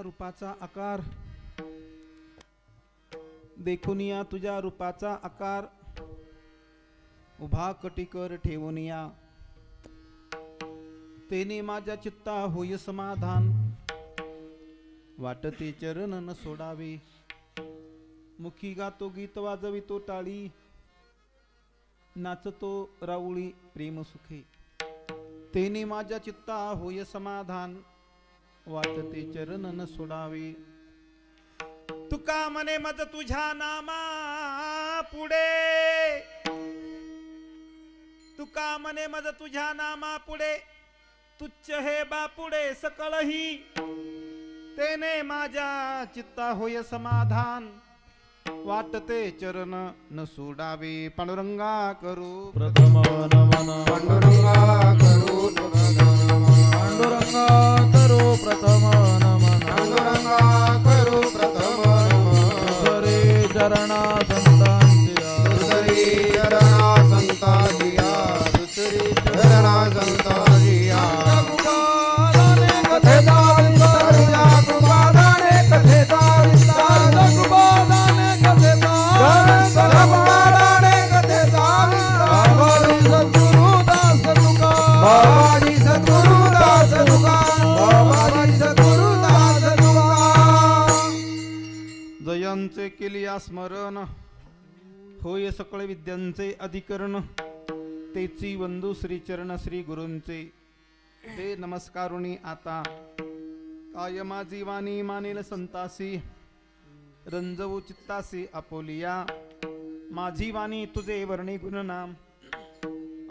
रूपाचा आकार, देखून या तुझ्या रूपाचा आकार, उभा कटिकर ठेवून या, तेने माझ्या चित्ता होय समाधान, वाटते चरण न सोडावे, मुखी गातो गीत वाजवितो टाळी, नाचतो राऊळी प्रेम सुखे, तेने माझ्या चित्ता होय समाधान, वाटते चरण न सोडावे. तुका मने मज तुझ्या नामा पुढे, तुका मने मज तुझ्या नामा पुढे, तुच्छ हे बापुडे सकळही, तेने माझ्या चित्ता होय समाधान, वाटते चरण न सोडावे. पांडुरंगा करू प्रथम नमन, पांडुरंगा करू पांडुरंगा करू प्रथम नमन, पांडुरंगा करू प्रथम नमन. दुसरे चरणा संतांच्या, दुसरी चरणा संताजिया, दुसरी चरणा संताजिया. कथेचा विस्तार या कृपादाने, कथेचा विस्तार कृपादाने, कथेचा कृपादाने, कथेचा विस्तार. बाबाजी सद्गुरुदास तुका, बाबाजी सद्गुरुदास तुका. जयांचे केलिया स्मरण, होय सकळ विद्यांचे अधिकरण, तेची वंदू श्री चरण श्री गुरूंचे, ते नमस्कारुणी आता. काय माझी वाणी मानेल संतासी, रंजवू चित्तासी आपोलिया, माझी वाणी तुझे वर्णी गुणनाम,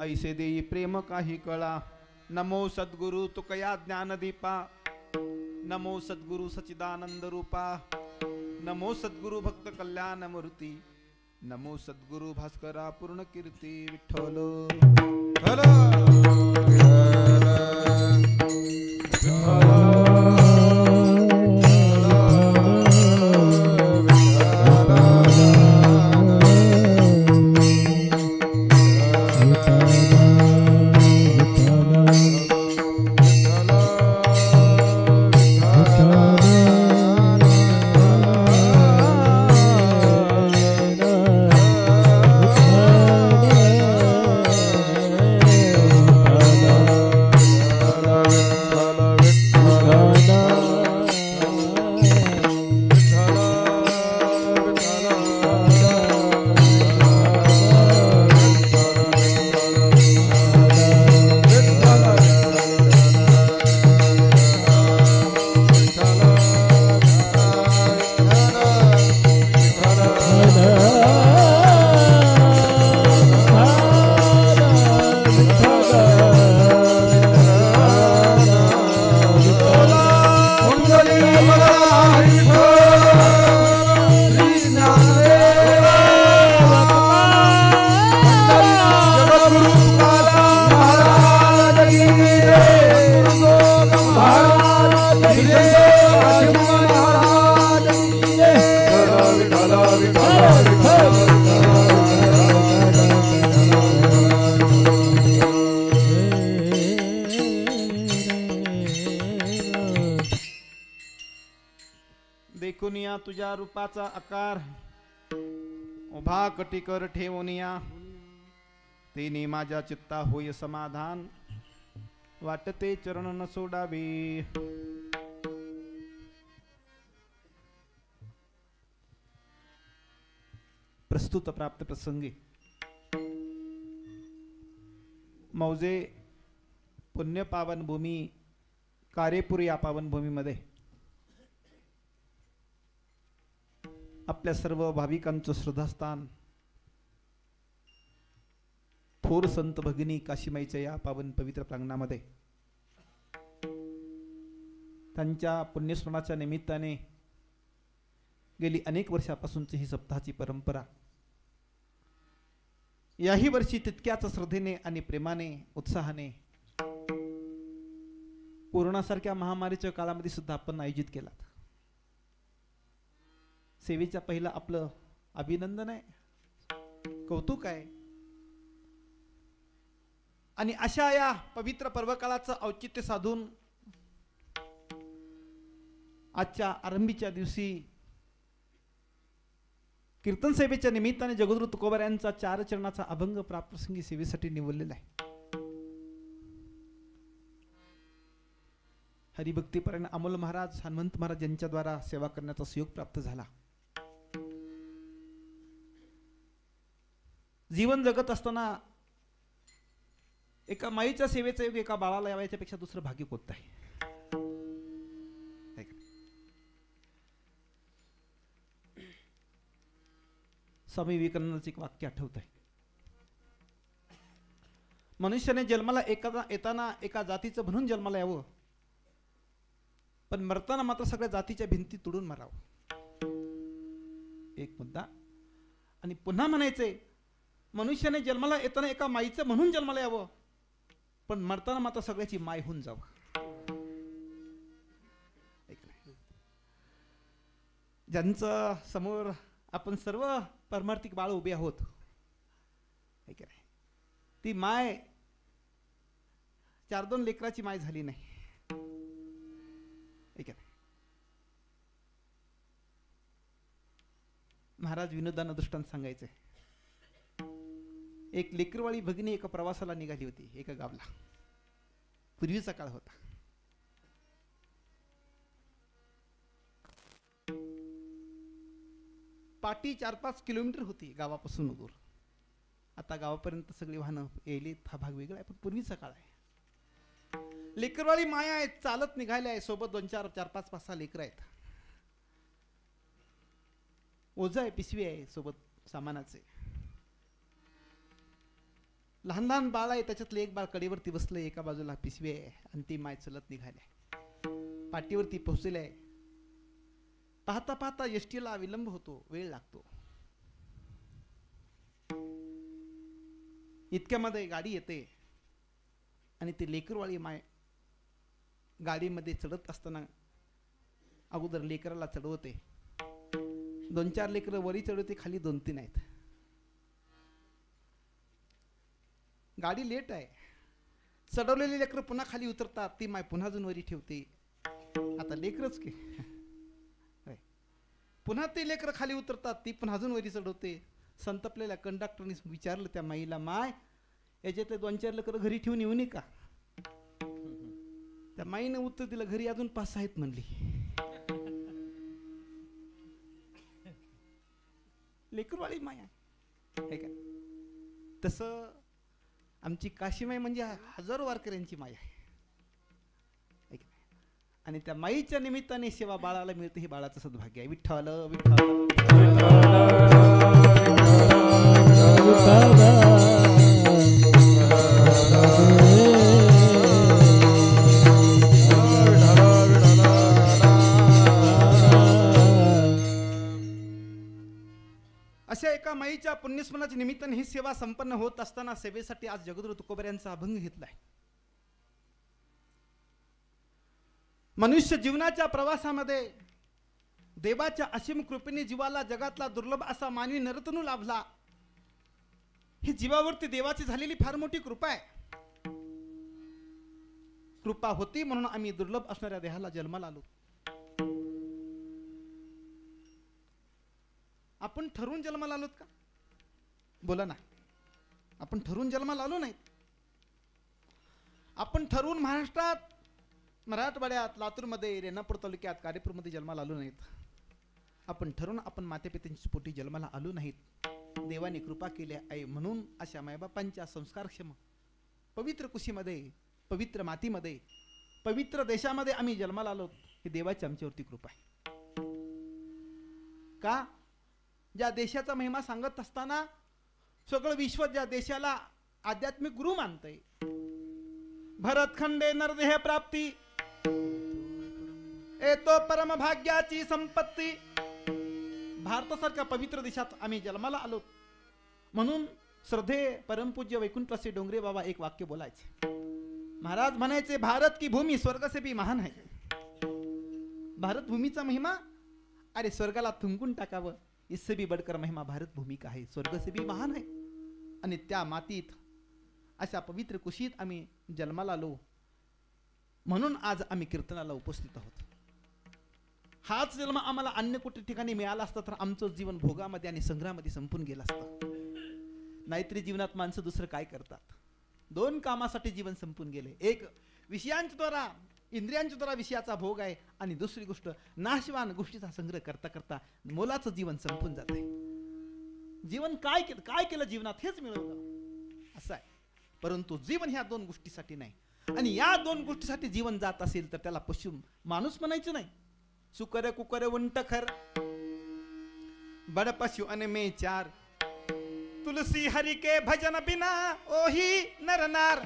ऐसे देई प्रेम काही कळा. नमो सद्गुरु तुकया ज्ञानदीपा, नमो सद्गुरु सचिदानंद रूपा, नमो सद्गुरु भक्त कल्याण मूर्ती, नमो सद्गुरु भास्करा पूर्ण कीर्ती. विठ्ठल देखून या तुझ्या रूपाचा आकार, उभा कटिकर ठेवून या, तेने माझ्या चित्ता होय समाधान, वाटते चरण न सोडावे. प्रस्तुत प्राप्त प्रसंगी मौजे पुण्य पावन भूमी कारेपूर या पावन भूमीमध्ये आपल्या सर्व भाविकांचं श्रद्धास्थान थोर संत भगिनी काशीमाईच्या या पावन पवित्र प्रांगणामध्ये त्यांच्या पुण्यस्मरणाच्या निमित्ताने गेली अनेक वर्षापासूनची ही सप्ताहाची परंपरा याही वर्षी तितक्याच श्रद्धेने आणि प्रेमाने उत्साहाने कोरोनासारख्या महामारीच्या काळामध्ये सुद्धा आपण आयोजित केला. सेवेच्या पहिला आपलं अभिनंदन आहे, कौतुक आहे. आणि अशा या पवित्र पर्वकाळाचं औचित्य साधून आजच्या आरंभीच्या दिवशी कीर्तन सेवेच्या निमित्ताने जगद्गुरु तुकोबार यांचा 4 चरणाचा अभंग प्राप्रसंगी सेवेसाठी निवडलेला आहे. हरिभक्तीपरायण अमोल महाराज हनुमंत महाराज यांच्या द्वारा सेवा करण्याचा सुयोग प्राप्त झाला. जीवन जगत असताना एका माईच्या सेवेचा योग एका बाळाला यावायच्यापेक्षा दुसरं भाग्य कोणतं आहे. स्वामी विवेकानंदांचं एक वाक्य आठवत आहे. मनुष्याने जन्माला येताना एका जातीचं म्हणून जन्माला यावं, पण मरताना मात्र सगळ्या जातीच्या भिंती तुडून मरावं. एक मुद्दा. आणि पुन्हा म्हणायचे, मनुष्याने जन्माला येताना एका माईचं म्हणून जन्माला यावं, पण मरताना मात्र सगळ्याची माय होऊन जावं. ज्यांचं समोर आपण सर्व परमार्थिक बाळ उभे आहोत, ती माय 4-2 लेकराची माय झाली नाही. महाराज विनोदानं दृष्टांत सांगायचे. एक लेकरवाळी भगिनी एका प्रवासाला निघाली होती एका गावला. पूर्वीचा काळ होता. पाटी 4-5 किलोमीटर होती गावापासून दूर. आता गावापर्यंत सगळी वाहनं येली, हा भाग वेगळा आहे, पण पूर्वीचा काळ आहे. लेकरवाळी माया आहे, चालत निघाले आहे. सोबत 2-4-5-6 लेकर आहेत. ओझ आहे, पिशवी आहे सोबत सामानाचे. लहान लहान बाळ आहे, त्याच्यातलं एक बाळ कडेवरती बसलंय, एका बाजूला पिशवी आहे, आणि ती माय चलत निघाली. पाटीवरती पोहोचले आहे. पाहता पाहता एसटीला विलंब होतो, वेळ लागतो. इतक्यामध्ये गाडी येते आणि ती लेकरवाळी माय गाडीमध्ये चढत असताना अगोदर लेकराला चढवते. 2-4 लेकर वरी चढवते, खाली 2-3 आहेत. गाडी लेट आहे. चढवलेली लेकर पुन्हा खाली उतरतात, ती माय पुन्हा अजून वरी ठेवते. आता लेकरच की, पुन्हा ते लेकर खाली उतरतात, ती पण अजून वरी चढवते. संतपलेल्या कंडक्टरने विचारलं त्या माईला, माय याच्यातले 2-4 लेकर घरी ठेवून येऊ नये का? त्या माईने उत्तर दिलं, घरी अजून 5-6 आहेत म्हणली. लेकरवाळी माया आहे का? तसं आमची काशीमाई म्हणजे हजारो वारकऱ्यांची माया आहे. आणि त्या माईच्या निमित्ताने सेवा बाळाला मिळते, हे बाळाचं सद्भाग्य आहे. विठ्ठल अशा एका माईच्या पुण्यस्मरणाच्या निमित्ताने ही सेवा संपन्न होत असताना सेवेसाठी आज जगद्गुरु तुकोबार यांचा अभंग घेतलाय. मनुष्य जीवनाच्या प्रवासामध्ये देवाच्या असीम कृपेने जीवाला जगातला दुर्लभ असा मानवी नरतनू लाभला. ही जीवावरती देवाची झालेली फार मोठी कृपा आहे. कृपा होती म्हणून आम्ही दुर्लभ असणाऱ्या देहाला जन्माला आलो. आपण ठरवून जन्माला आलोत का? बोला ना. आपण ठरवून जन्माला आलो नाहीत. आपण ठरवून महाराष्ट्रात, मराठवाड्यात, लातूरमध्ये, रेणापूर तालुक्यात, कारेपूरमध्ये जन्माला आलो नाहीत. आपण ठरवून आपण मातेपित्यांच्या पोटी जन्माला आलो नाहीत. देवाने कृपा केली आहे म्हणून अशा मायबापांच्या संस्कारक्षम पवित्र कुशीमध्ये, पवित्र मातीमध्ये, पवित्र देशामध्ये आम्ही जन्माला आलो. ही देवाची आमच्यावरती कृपा आहे. का? ज्या देशाचा महिमा सांगत असताना सगळं विश्व ज्या देशाला आध्यात्मिक गुरु मानतंय, भरतखंडे नरदेह प्राप्ती येतो परम भाग्याची संपत्ती. भारतासारख्या पवित्र देशात आम्ही जन्माला आलो म्हणून श्रद्धे परमपूज्य वैकुंठवासी डोंगरे बाबा एक वाक्य बोलायचे. महाराज म्हणायचे, भारत की भूमी स्वर्ग से भी महान है. भारत भूमीचा महिमा अरे स्वर्गाला थुंकून टाकावं, इससे भी बढ़कर महिमा भारत भूमी का है, स्वर्ग से भी महान है. आणि त्या मातीत अशा पवित्र कुशीत आम्ही जन्माला आलो म्हणून आज आम्ही कीर्तनाला उपस्थित आहोत. हाच जन्म आम्हाला अन्य कुठे ठिकाणी मिळाला असता तर आमचं जीवन भोगामध्ये आणि संग्रहामध्ये संपून गेलं असतं. नाहीतरी जीवनात माणसं दुसरं काय करतात? दोन कामासाठी जीवन संपून गेले. एक विषयांच्या द्वारा, इंद्रियांच्या द्वारा विषयाचा भोग आहे, आणि दुसरी गोष्ट नाशवान गोष्टीचा संग्रह करता करता मोलाचं जीवन संपून जात आहे. जीवन काय केलं जीवनात हेच मिळवलं असं आहे. परंतु जीवन ह्या दोन गोष्टीसाठी नाही, आणि या दोन गोष्टीसाठी जीवन जात असेल तर त्याला पशु माणूस म्हणायचं नाही. सुकर कुकर उंट खर बड पशु अन में चार, तुलसी हरि के भजन बिना ओही नरनार.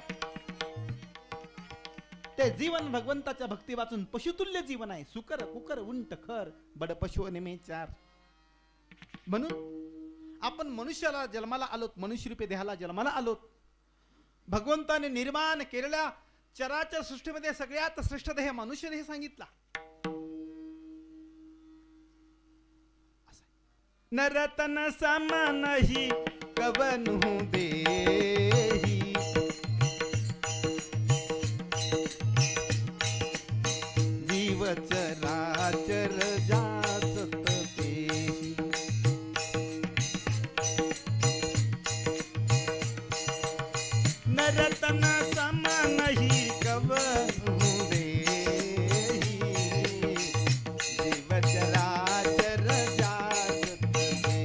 ते जीवन भगवंताच्या भक्ती वाचून पशुतुल्य जीवन आहे. सुकर कुकर उंट खर बड पशु अन में चार. म्हणून आपण मनुष्याला जन्माला आलोत, मनुष्य रूपी देहाला जन्माला आलोत. भगवंताने निर्माण केलेल्या चराचर सृष्टीमध्ये सगळ्यात श्रेष्ठ देह मनुष्य हे सांगितला. नरतन समान ही कवनु देही, जीव चराचर जाचत तेही. नरतन समान ही कवनु देही, जीव चराचर जाचत तेही.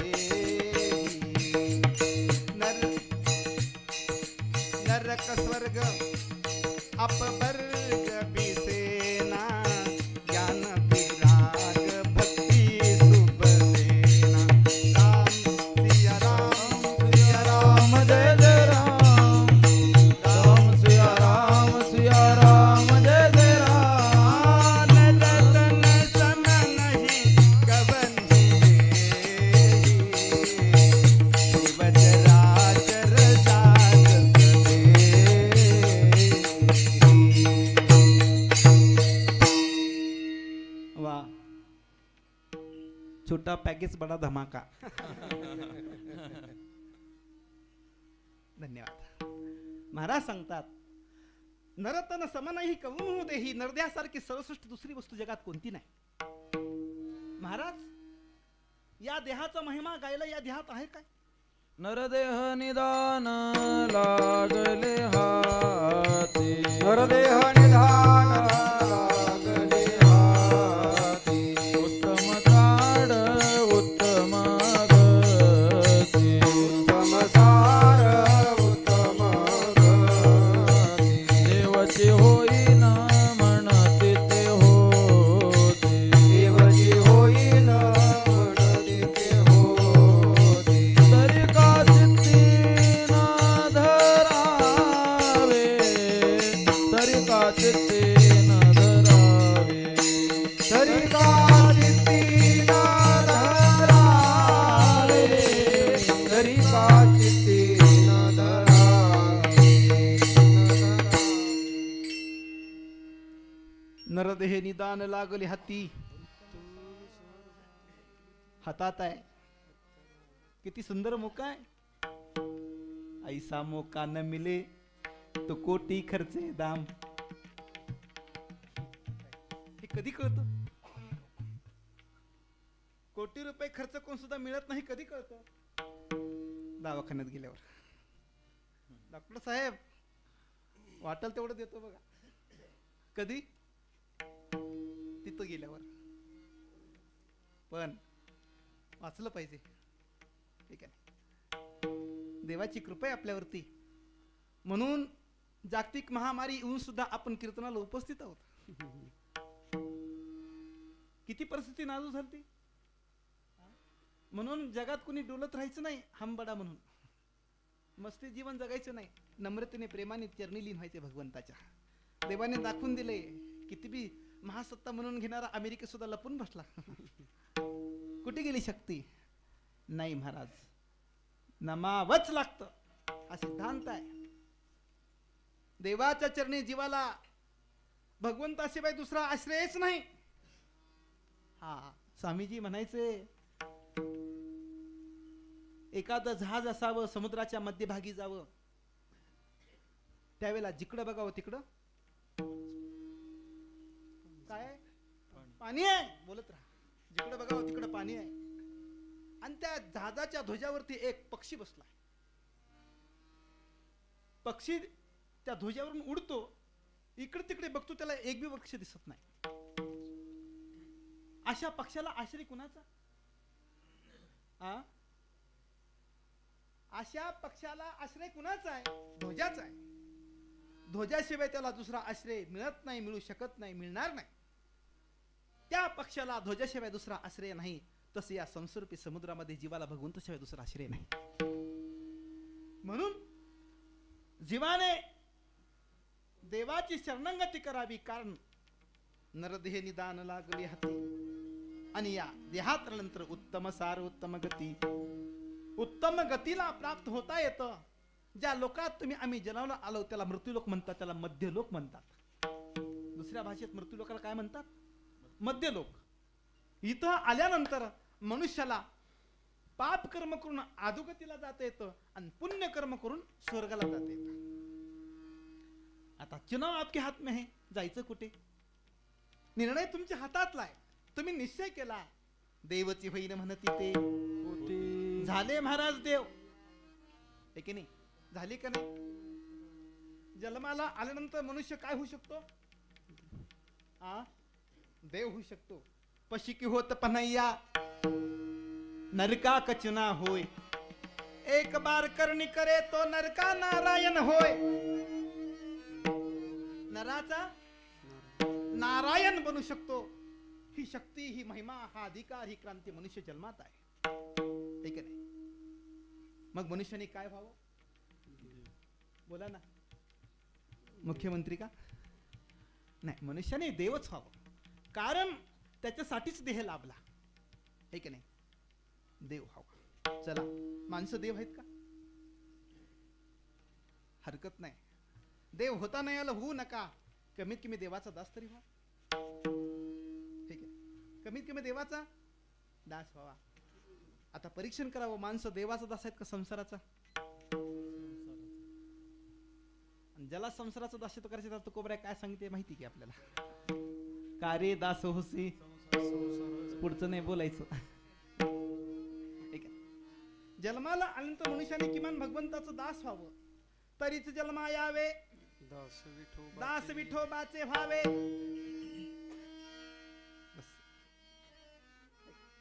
नरक स्वर्ग अपवर्ग बिसेना, ज्ञान विराग भक्ति शुभ देना. राम सिया राम जय जय राम, राम सिया राम जय जय राम. नरतन समान ही कवन देही, जीव चराचर जाचत तेही. वाह, छोटा पॅकेज बडा धमाका. धन्यवाद. महाराज सांगतात नरतन समनही कवनु देही, नरद्यासारखी सर्वश्रेष्ठ दुसरी वस्तू जगात कोणती नाही. महाराज या देहाचा महिमा गायला या देहात आहे काय? नरदेह निदान लागले हाती, नरदेह निधान लागले हाती, उत्तम काड उत्तम गती, उत्तम सार उत्तम गती, देवची होईना म्हणती ते होती, देवची होईन म्हणती ते होती, तरी का चित्ती न धरावे, तरी का चित्ती न धरावे, तरी का चित्ती न धरावे, तरी का चित्ती न धरावे. नरदेह निदान लागले हाती. हातात आहे किती सुंदर मोका आहे. ऐसा मोका न मिले तो कोटी खर्चे दाम. हे कधी कळतं? कोटी रुपये खर्च कोण सुद्धा मिळत नाही. कधी कळतं? दवाखान्यात गेल्यावर. डॉक्टर साहेब वाटेल तेवढं देतो बघा. कधी? तिथं गेल्यावर. पण वाचलं पाहिजे. ठीक आहे, देवाची कृपा आहे आपल्यावरती. म्हणून जागतिक महामारी येऊन सुद्धा आपण कीर्तनाला उपस्थित आहोत. किती परिस्थिती नाजूक झाली. म्हणून जगात कुणी डोलत राहायचं नाही हंबडा म्हणून. मस्ती जीवन जगायचं नाही. नम्रतेने प्रेमाने चरणी लीन व्हायचे भगवंताच्या. देवाने दाखवून दिले. किती बी महासत्ता म्हणून घेणारा अमेरिका सुद्धा लपून बसला. कुठे गेली शक्ती? नाही महाराज, नमावच लागतं हा सिद्धांत आहे. देवाच्या चरणी जीवाला भगवंताशिवाय दुसरा आश्रयच नाही. हा स्वामीजी म्हणायचे एखादं जहाज असावं, समुद्राच्या मध्यभागी जावं, त्यावेळेला जिकडं बघावं तिकडं काय पाणी आहे बोलत राहा, जिकडे बघावं तिकडे पाणी आहे. आणि त्या जहाजाच्या ध्वजावरती एक पक्षी बसलाय. पक्षी त्या ध्वजावरून उडतो, इकडे तिकडे बघतो, त्याला एक बी वृक्ष दिसत नाही. अशा पक्षाला आश्रय कुणाचा? अशा पक्षाला आश्रय कुणाचा आहे? ध्वजाचा आहे. ध्वजाशिवाय त्याला दुसरा आश्रय मिळत नाही, मिळू शकत नाही, मिळणार नाही. त्या पक्षाला ध्वजाशिवाय दुसरा आश्रय नाही. तसे या संसारूपी समुद्रामध्ये जीवाला भगवंताशिवाय दुसरा आश्रय नाही. म्हणून जीवाने देवाची शरणागती करावी, कारण नरदेह निदान लागली हाती. आणि या देहात नंतर उत्तम सार उत्तम गती, उत्तम गतीला प्राप्त होता येतं. ज्या लोकात आम्ही जन्माला आलो त्याला मृत्यूलोक म्हणतात, त्याला मध्यलोक म्हणतात. दुसऱ्या भाषेत मृत्यूलोकाला काय म्हणतात? मध्यलोक. इथं आल्यानंतर मनुष्याला पाप कर्म करून अधोगतीला जाता येतं आणि पुण्य कर्म करून स्वर्गाला जाता येतं. आता चुनाव आपके हात में है, जायचं कुठे? निर्णय तुमच्या हातातला आहे. तुम्ही निश्चय केला, देवची होईन म्हणती ते होती. झाले महाराज देव. हे की नाही? झाली का नाही? जन्माला आल्यानंतर मनुष्य काय होऊ शकतो? देव होऊ शकतो. पशी की होत पनैया नरका कचना होय, एक बार करणी करे तो नरका नारायण होय. नराचा नारायण बनू शकतो. ही शक्ती, ही महिमा, हा अधिकार, ही क्रांती मनुष्य जन्मात आहे. ठीक आहे. मग मनुष्याने काय व्हावं? बोला ना. मुख्यमंत्री का? नाही, मनुष्याने देवच व्हावं. कारण त्याच्यासाठीच देह लाभला. हे की नाही? देव व्हावं. चला, माणसं देव आहेत का? हरकत नाही. देव होता नाही आलं होऊ नका, कमीत कमी देवाचा दास तरी व्हा. ठीक आहे, कमीत कमी देवाचा दास व्हावा. आता परीक्षण करावं, माणसं देवाचा दास आहेत का संसाराचा? ज्याला संसाराचा दास तो करायचा, तो कोबरा काय सांगते माहिती की आपल्याला? का रे दास होसी, पुढचं नाही बोलायचं. ठीक आहे. जन्माला आल्यानंतर मनुष्याने किमान भगवंताचं दास व्हावं, तरीच जन्मा यावे, दास विठोबाचे व्हावे. बस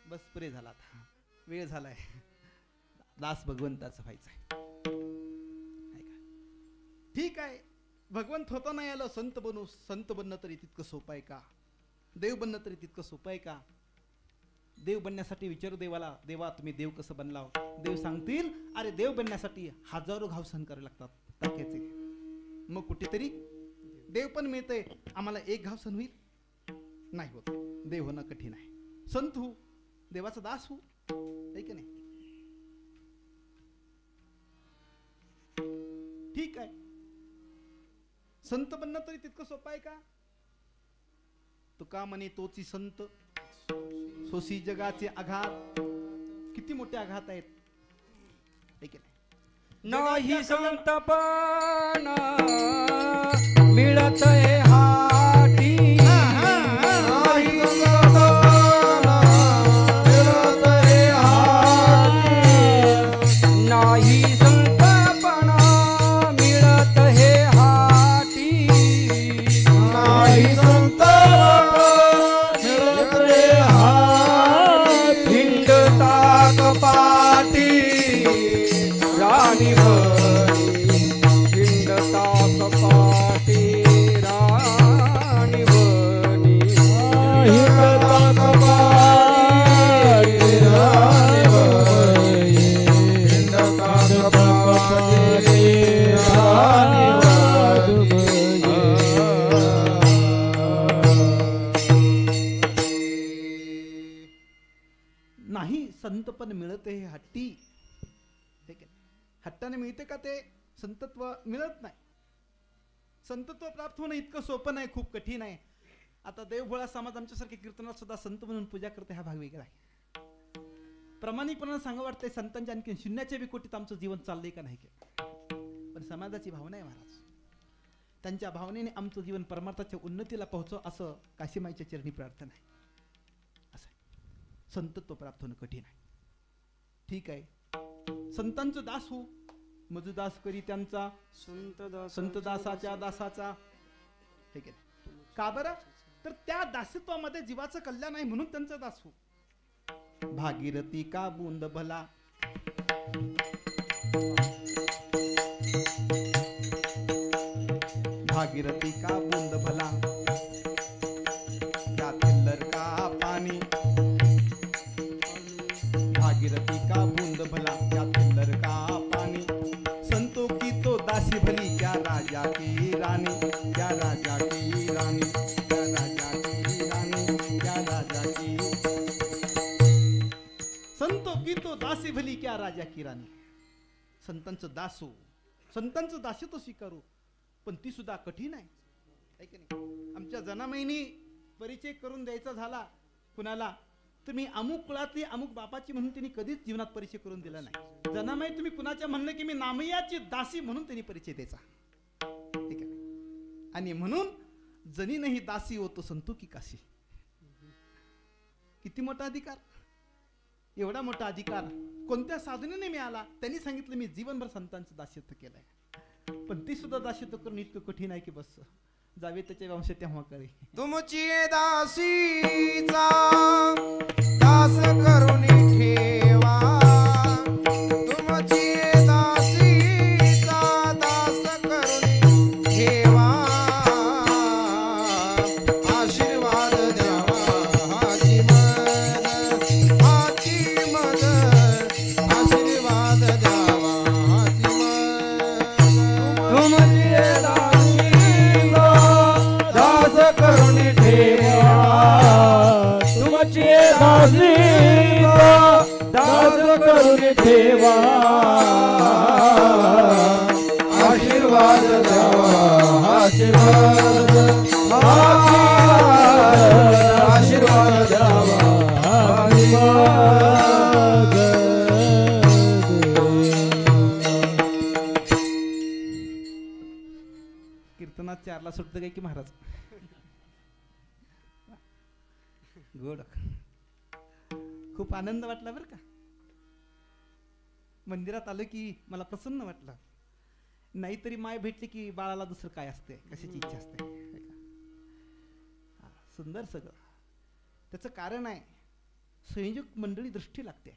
बस, पुरे झाला. आता वेळ झालाय. दास भगवंताचं व्हायचंय. ठीक आहे, भगवंत होता नाही आलं, संत बनू. संत बनणं तरी तितकं सोपं आहे का? देव बनणं तरी तितकं सोपं आहे का? देव बनण्यासाठी विचारू देवाला, देवा तुम्ही देव कसं बनला? देव सांगतील, अरे देव बनण्यासाठी हजारो घाव सहन करावे लागतात टाक्याचे. मग कुठेतरी देव पण मिळतंय. आम्हाला एक घाव सहन होईल? नाही होत. देव होणं कठीण आहे. संत हो, देवाचा दास हो. आहे की नाही? ठीक आहे, संत बनणं तरी तितकं सोपं आहे का? तुका म्हणे तोची संत, सोसी जगाचे आघात. किती मोठे आघात आहेत. ठीक आहे. नाही संतपण मिळत हे हाटी, नाही संतपण मिळत हे हाटी, नाही संतपण मिळत हे हाटी, नाही संतपण मिळत हे हाटी. हिंडता कपाटी राणी बनी, हिंडता कपाटी राणी बनी, हिंडता कपाटी राणी बनी, हिंडता कपाटी राणी बनी. नाही संतपण मिळते हे हट्टी. ठीक आहे, हट्टाने मिळते का ते संतत्व? मिळत नाही. संतत्व प्राप्त होणं इतकं सोपं नाही, खूप कठीण आहे. आता देवभोळा समाज आमच्यासारखे कीर्तनात सुद्धा संत म्हणून पूजा करते, हा भाग वेगळा आहे. प्रामाणिकपणाने सांगा वाटतंय, संतांच्या आणखी शून्याच्या विकोटीत आमचं जीवन चाललंय का नाही की? पण समाजाची भावना आहे महाराज. त्यांच्या भावनेने आमचं जीवन परमार्थाच्या उन्नतीला पोहोचव, असं काशीमाईच्या चरणी प्रार्थना आहे. संतत्व प्राप्त होणं कठीण आहे. ठीक आहे, संतांचं दास हो, मज दास करी त्यांचा संत दासाच्या दासाचा. हे केलं का बरं? तर त्या दासत्वामध्ये जीवाचं कल्याण आहे म्हणून त्यांचा दास हो. भागीरथी का बुंद भला, भागीरथी का बूंद भला, त्यातील लरका पाणी. भागीरथी का बूंद भला, त्यातील लरका पाणी. संतो की तो दासी भली, क्या राजा की रानी, क्या राजा की रानी, क्या राजा की रानी, क्या राजा की. संतो की तो दासी भली, क्या राजा की रानी. संतांचं दास हो, संतांचं दासत्व स्वीकारू, पण ती सुद्धा कठीण आहे की नाही? आमच्या जनामाईनी परिचय करून द्यायचा झाला कुणाला, तुम्ही अमुक कुळातली अमुक बापाची म्हणून त्यांनी कधीच जीवनात परिचय करून दिला नाही. जनामाई तुम्ही कुणाच्या म्हणलं की मी नामयाची दासी म्हणून त्यांनी परिचय द्यायचा. ठीक आहे, आणि म्हणून जनी नाही दासी होतो संतो की काशी. किती मोठा अधिकार, एवढा मोठा अधिकार कोणत्या साधनेने मिळाला? त्यांनी सांगितलं मी जीवनभर संतांचं दास्यत्व केलंय, पण ती सुद्धा दास्यत्व करून इतकं कठीण आहे की बस जावे त्याच्या वंश तेव्हा कळे. तुमची दासीचा दास करून ठेवा, तुमची दासीचा दास करून ठेवा. आशीर्वाद द्यावा हाची मदत, हाची मदत. आशीर्वाद द्यावा हाची मदत. तुमची दासीचा दास करून ठेवा, तुमची दासीचा दास करून ठेवा. आशीर्वाद द्यावा हाची मदत, आशीर्वाद द्यावा हाची मदत. कीर्तनात चारला सुटतं काय की महाराज. गोड, खूप आनंद वाटला बरं का. मंदिरात आलं की मला प्रसन्न वाटलं. नाहीतरी माय भेटली की बाळाला दुसरं काय असते, कशाची इच्छा असते. है का? हा, सुंदर सगळं. त्याचं कारण आहे संयोजक मंडळी दृष्टी लागते.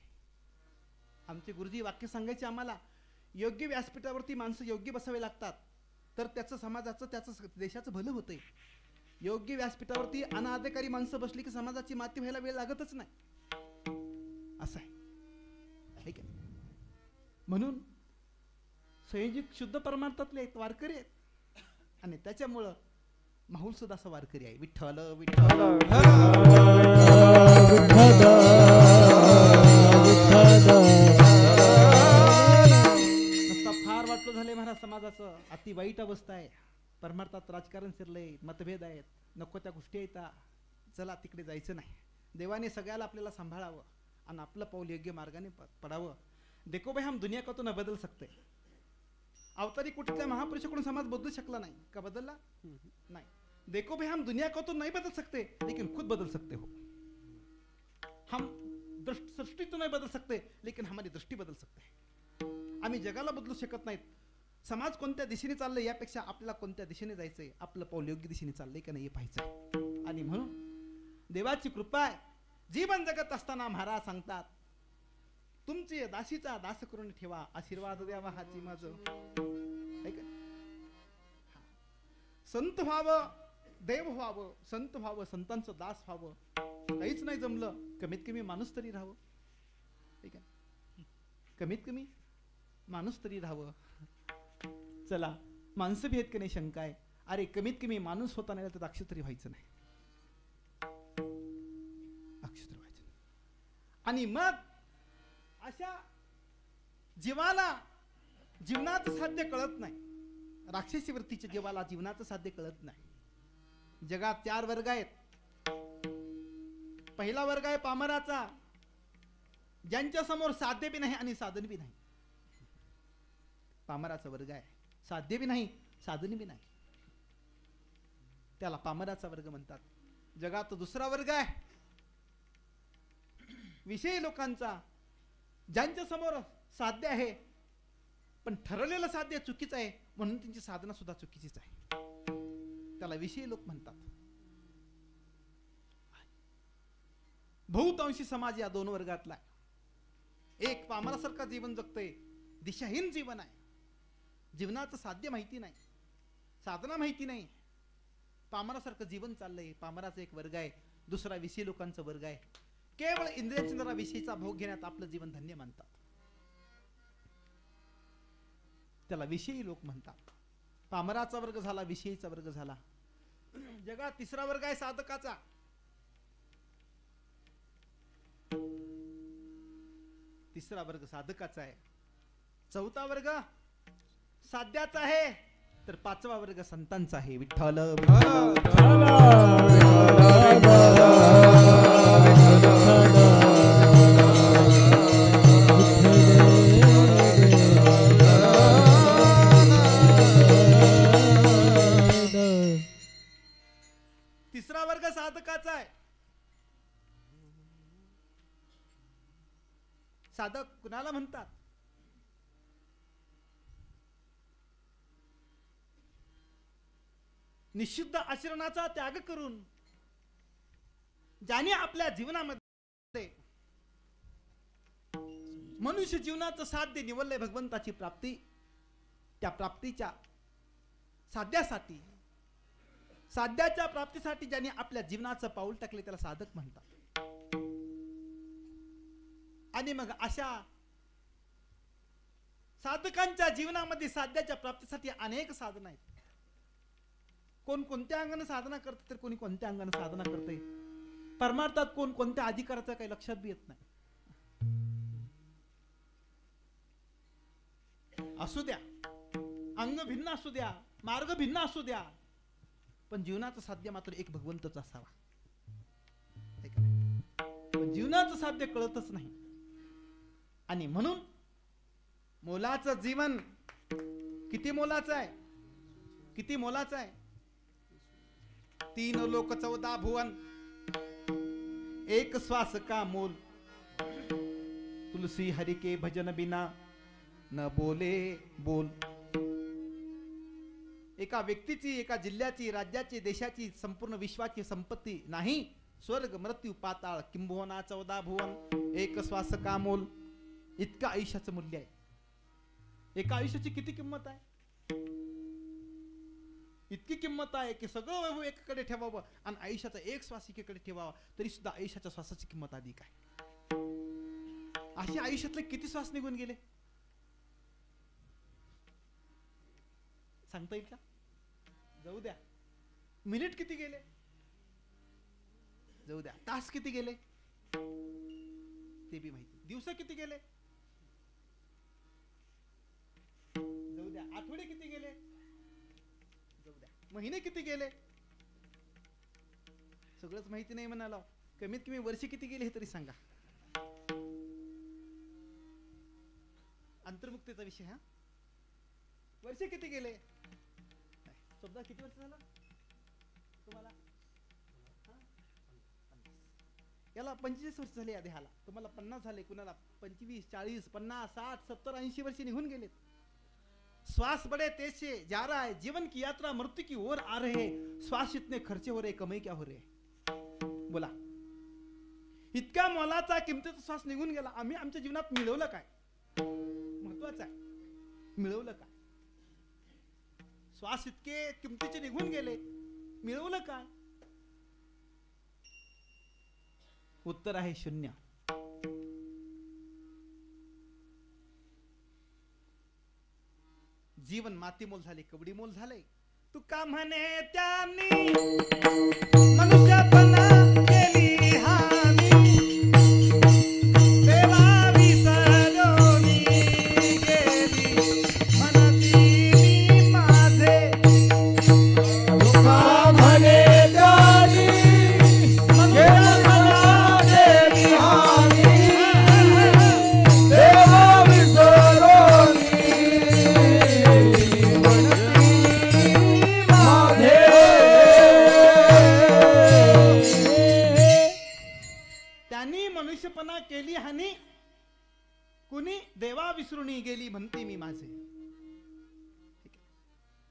आमचे गुरुजी वाक्य सांगायचे आम्हाला, योग्य व्यासपीठावरती माणसं योग्य बसावे लागतात, तर त्याचं समाजाचं त्याचं देशाचं भलं होतंय. योग्य व्यासपीठावरती अनाधिकारी माणसं बसली की समाजाची माती व्हायला वेळ लागतच नाही. असं आहे, है का? म्हणून संयोजक शुद्ध परमार्थातले आहेत, वारकरी आहेत, आणि त्याच्यामुळं माहुल सुद्धा असं वारकरी आहे. विठ्ठल विठ्ठल. नुसता फार वाटलं झालंय महाराज समाजाचं, अति वाईट अवस्था आहे. परमार्थात राजकारण शिरलंय, मतभेद आहेत, नको त्या गोष्टी येतात. चला तिकडे जायचं नाही. देवाने सगळ्याला आपल्याला सांभाळावं आणि आपलं पाऊल योग्य मार्गाने पडावं. देखो भाई हम दुनिया का तो न बदल सकते. अवतारी कुठल्या महापुरुषाकडून समाज बदलू शकला नाही का? बदलला नाही. देखो भाई हम दुनिया को तो नहीं बदल सकते, लेकिन खुद बदल सकते हो. हम सृष्टि तो नहीं बदल सकते, लेकिन हमारी दृष्टी बदल सकते है. आम्ही जगाला बदलू शकत नाहीत. समाज कोणत्या दिशेने चाललंय यापेक्षा आपल्याला कोणत्या दिशेने जायचंय, आपलं पाऊल योग्य दिशेने चाललंय का नाही हे पाहायचंय. आणि म्हणून देवाची कृपा आहे. जीवन जगत असताना महाराज सांगतात, तुमची दासीचा दास करून ठेवा, आशीर्वाद द्यावा हाची माझं. संत व्हावं, देव व्हावं, संत व्हावं, संतांचं दास व्हावं. काहीच नाही जमलं, कमीत कमी माणूस तरी राहावं. ठीक आहे, कमीत कमी माणूस तरी राहावं. चला, माणसं बी आहेत की नाही शंका आहे. अरे कमीत कमी माणूस होता नाही तर अक्षर तरी व्हायचं नाही, अक्षर व्हायचं नाही. आणि मग अशा जीवाला जीवनाचं साध्य कळत नाही. राक्षसी वृत्तीच्या जीवाला जीवनाचं साध्य कळत नाही. जगात 4 वर्ग आहेत. पहिला वर्ग आहे पामराचा, ज्यांच्या समोर साध्य बी नाही आणि साधन बी नाही. पामराचा वर्ग आहे, साध्य बी नाही साधन बी नाही, त्याला पामराचा वर्ग म्हणतात. जगात दुसरा वर्ग आहे विषयी लोकांचा, ज्यांच्या समोर साध्य आहे पण ठरवलेलं साध्य चुकीचं आहे म्हणून त्यांची साधना सुद्धा चुकीचीच आहे, त्याला विषयी लोक म्हणतात. बहुतांशी समाज या दोन वर्गातला आहे. एक पामरासारखा जीवन जगतोय, दिशाहीन जीवन आहे, जीवनाचं साध्य माहिती नाही, साधना माहिती नाही, पामरासारखं जीवन चाललंय. पामराचा एक वर्ग आहे. दुसरा विषयी लोकांचा वर्ग आहे. केवळ इंद्रियचंद्रा विषयीचा भोग घेण्यात आपलं जीवन धन्य मानतात, त्याला विषयी लोक म्हणतात. पामराचा वर्ग झाला, विषयीचा वर्ग झाला. जगात तिसरा वर्ग आहे साधकाचा. तिसरा वर्ग साधकाचा आहे. चौथा वर्ग साध्याचा आहे, तर पाचवा वर्ग संतांचा आहे. विठ्ठल तिसरा वर्ग साधकाचा आहे. साधक कुणाला म्हणतात? निषिद्ध आचरणाचा त्याग करून ज्याने आपल्या जीवनामध्ये मनुष्य जीवनाचं साध्य निवडलंय, भगवंताची प्राप्ती, त्या प्राप्तीच्या साध्यासाठी, साध्याच्या प्राप्तीसाठी ज्याने आपल्या जीवनाचं पाऊल टाकले त्याला साधक म्हणतात. आणि मग अशा साधकांच्या जीवनामध्ये साध्याच्या प्राप्तीसाठी अनेक साधना आहेत. कोण कोणत्या अंगाने साधना करते, तर कोणी कोणत्या अंगाने साधना करते. परमार्थात कोण कोणत्या अधिकाराचं काही लक्षात बी येत नाही. असू द्या, अंग भिन्न असू द्या, मार्ग भिन्न असू द्या, पण जीवनाचं साध्य मात्र एक भगवंतच असावा. पण जीवनाचं साध्य कळतच नाही. आणि म्हणून मोलाचं जीवन किती मोलाचं आहे, किती मोलाचं आहे. 3 लोक 14 भुवन, एक श्वास का मोल. तुलसी हरि के भजन बिना न बोले बोल. एका व्यक्तीची, एका जिल्ह्याची, राज्याची, देशाची, संपूर्ण विश्वाची संपत्ती नाही. स्वर्ग, मृत्यू, पाताळ, किंबहुना 14 भुवन, एक श्वास का मोल. इतकं आयुष्याचं मूल्य आहे. एका आयुष्याची किती किंमत आहे? इतकी किंमत आहे की सगळं वैभव एकाकडे ठेवावं आणि आयुष्याचा एक श्वास एकीकडे ठेवावा, तरी सुद्धा आयुष्याच्या श्वासाची किंमत अधिक आहे. असे आयुष्यातले किती श्वास निघून गेले सांगता येईल का? जाऊ द्या. मिनिट किती गेले जाऊ द्या. तास किती गेले ते बी माहिती. दिवस किती गेले जाऊ द्या. आठवडे किती गेले जाऊ द्या. महिने किती गेले सगळंच माहिती नाही म्हणाला. कमीत कमी वर्ष किती गेले हे तरी सांगा. अंतर्मुक्तीचा विषय. हा, वर्ष किती गेले? समजा किती वर्ष झालं तुम्हाला? याला 45 वर्ष झाले. या देहाला तुम्हाला 50 झाले, कुणाला 25, 40, 50, 60, 70, 80 वर्ष निघून गेलेत. श्वास बड़े तेज से जा रहा है, जीवन की यात्रा मृत्यु की ओर आ रहे हैं. श्वास इतने खर्चे हो रहे, कमाई क्या हो रहे? बोला. इतका मोलाचा किमतीचा श्वास निघून गेला. आम्ही आमच्या जीवनात मिळवलं काय? महत्वाचं आहे, मिळवलं काय? श्वास इतके किमतीचे निघून गेले, मिळवलं काय? उत्तर आहे शून्य. जीवन मातीमोल झाले, कवडीमोल झाले. तू का म्हणे त्यांनी मनुष्यपणा केली हानी, देवा विसरवली गेली म्हणती माझे. तू का म्हणे त्यांनी मनुष्यपणा केली हानी, देवा विसरवली माझे. माझेपणा केली हानी, कुणी देवा विसरूनी गेली म्हणते मी माझे.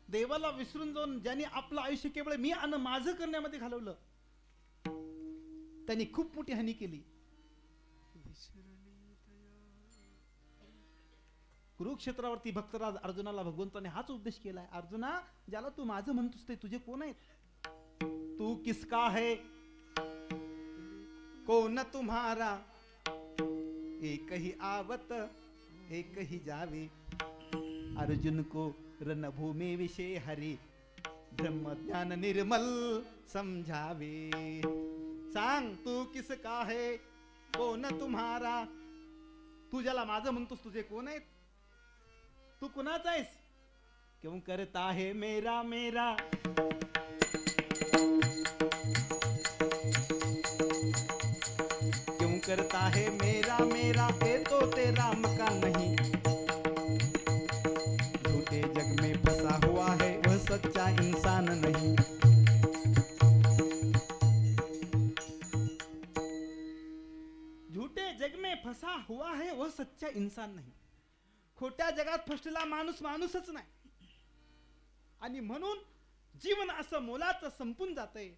देवाला विसरून जाऊन ज्यांनी आपलं आयुष्य केवळ मी आणि माझं करण्यामध्ये घालवलं, त्यांनी खूप मोठी हानी केली. कुरुक्षेत्रावरती भक्तराज अर्जुनाला भगवंताने हाच उपदेश केलाय. अर्जुना, ज्याला तू माझं म्हणतोस ते तुझे कोण आहेत? तू किसका है, कौन तुम्हारा, एक ही आवत एक ही जावे. अर्जुन को रणभूमि विषय हरि, ब्रह्म ज्ञान निर्मल समझावे. सांग, तू किसका है, कौन तुम्हारा, तू ज्याला माझं म्हणतोस तुझे कोण आहेत? तू कुणाचा आहेस? क्यों करता है मेरा मेरा, क्यों करता है मेरा मेरा, ये तो तेरा मकान नहीं. झूठे जग में फंसा हुआ है वह सच्चा इंसान नहीं. झूठे जग में फंसा हुआ है वह सच्चा इंसान नहीं. खोट्या जगात फसलेला माणूस माणूसच नाही. आणि म्हणून जीवन असं मोलाचं संपून जातंय.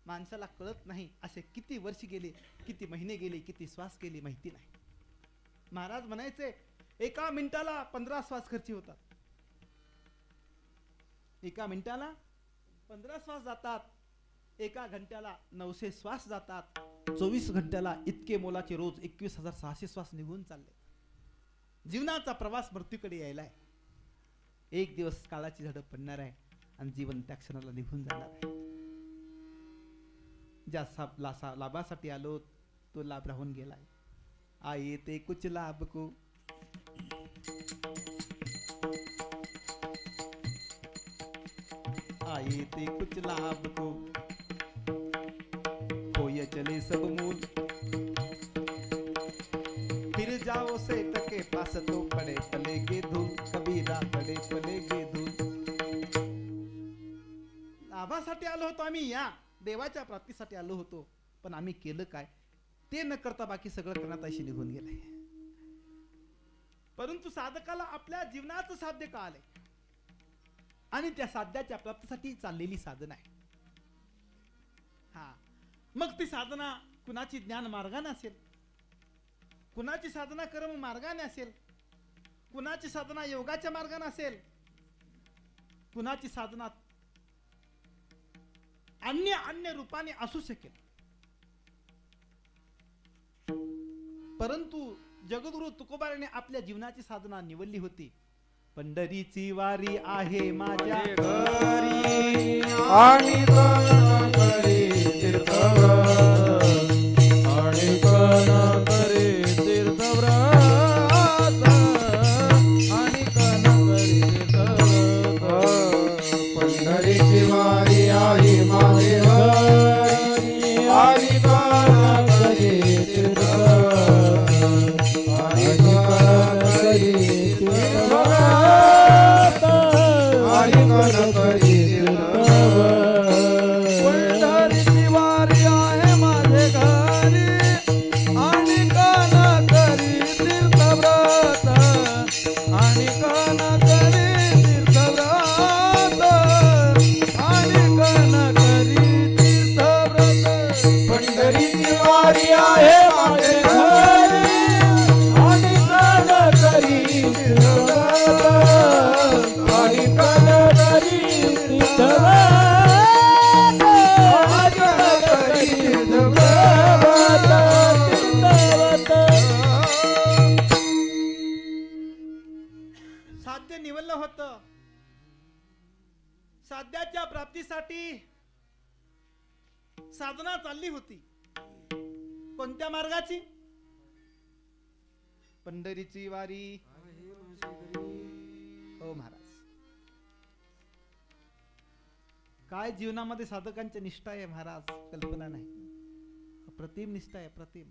माणसाला कळत नाही असे किती वर्ष गेले, किती महिने गेले, किती श्वास गेले माहिती नाही. महाराज म्हणायचे, एका मिनिटाला 15 श्वास खर्ची होतात. एका मिनिटाला 15 श्वास जातात. एका घंट्याला 900 श्वास जातात. 24 घंट्याला इतके मोलाचे रोज 21,600 श्वास निघून चालले. जीवनाचा प्रवास मृत्यूकडे यायलाय. एक दिवस काळाची झडप पडणार आहे आणि जीवन त्या क्षणाला निघून जाणार आहे. ज्या लाभासाठी आलो तो लाभ राहून गेलाय. आये ते कुछ लाभ को, आये ते कुछ लाभ को, खोए चले सब मूल. फिर जाओ सेठ के पास तो पड़े पलेगे धूल. कबीरा पड़े पलेगे धूल. लाभासाठी आलो होतो आम्ही, या देवाच्या प्राप्तीसाठी आलो होतो, पण आम्ही केलं काय? ते न करता बाकी सगळं करण्यात अशी निघून गेलंय. परंतु साधकाला आपल्या जीवनाचं साध्य कळालंय आणि त्या साध्याच्या प्राप्तीसाठी चाललेली साधना आहे. हा, मग ती साधना कुणाची ज्ञान मार्गाने असेल, कुणाची साधना कर्म मार्गाने असेल, कुणाची साधना योगाच्या मार्गाने असेल, कुणाची साधना अन्य अन्य रूपाने असू शकेल. परंतु जगद्गुरु तुकोबाराने आपल्या जीवनाची साधना निवडली होती. पंढरीची वारी आहे माझ्या घरी आणि कण करी तीर्थव्रत, आणि कण करी तीर्थव्रत, आणि कण करी तीर्थव्रत. पंढरीची वारी आहे माझे घरी, आणि कण करी तीर्थव्रत, आणि कण करी तीर्थव्रत, आणि कण करी तीर्थव्रत. पंढरीची वारी आहे माझे घरी आणि कण करी तीर्थव्रत, आणि कण करी तीर्थव्रत, आणि कण करी तीर्थव्रत. पंढरीची वारी आहे माझे घरी, आणि कण करी तीर्थव्रत, आणि कण करी तीर्थव्रत, आणि कण करी तीर्थव्रत, साध्य निवडलं होतं. साध्याच्या प्राप्तीसाठी साधना चालली होती. कोणत्या मार्गाची? पंढरीची वारी. हो महाराज, काय जीवनामध्ये साधकांची निष्ठा आहे महाराज, कल्पना नाही. अप्रतिम निष्ठा आहे, अप्रतिम.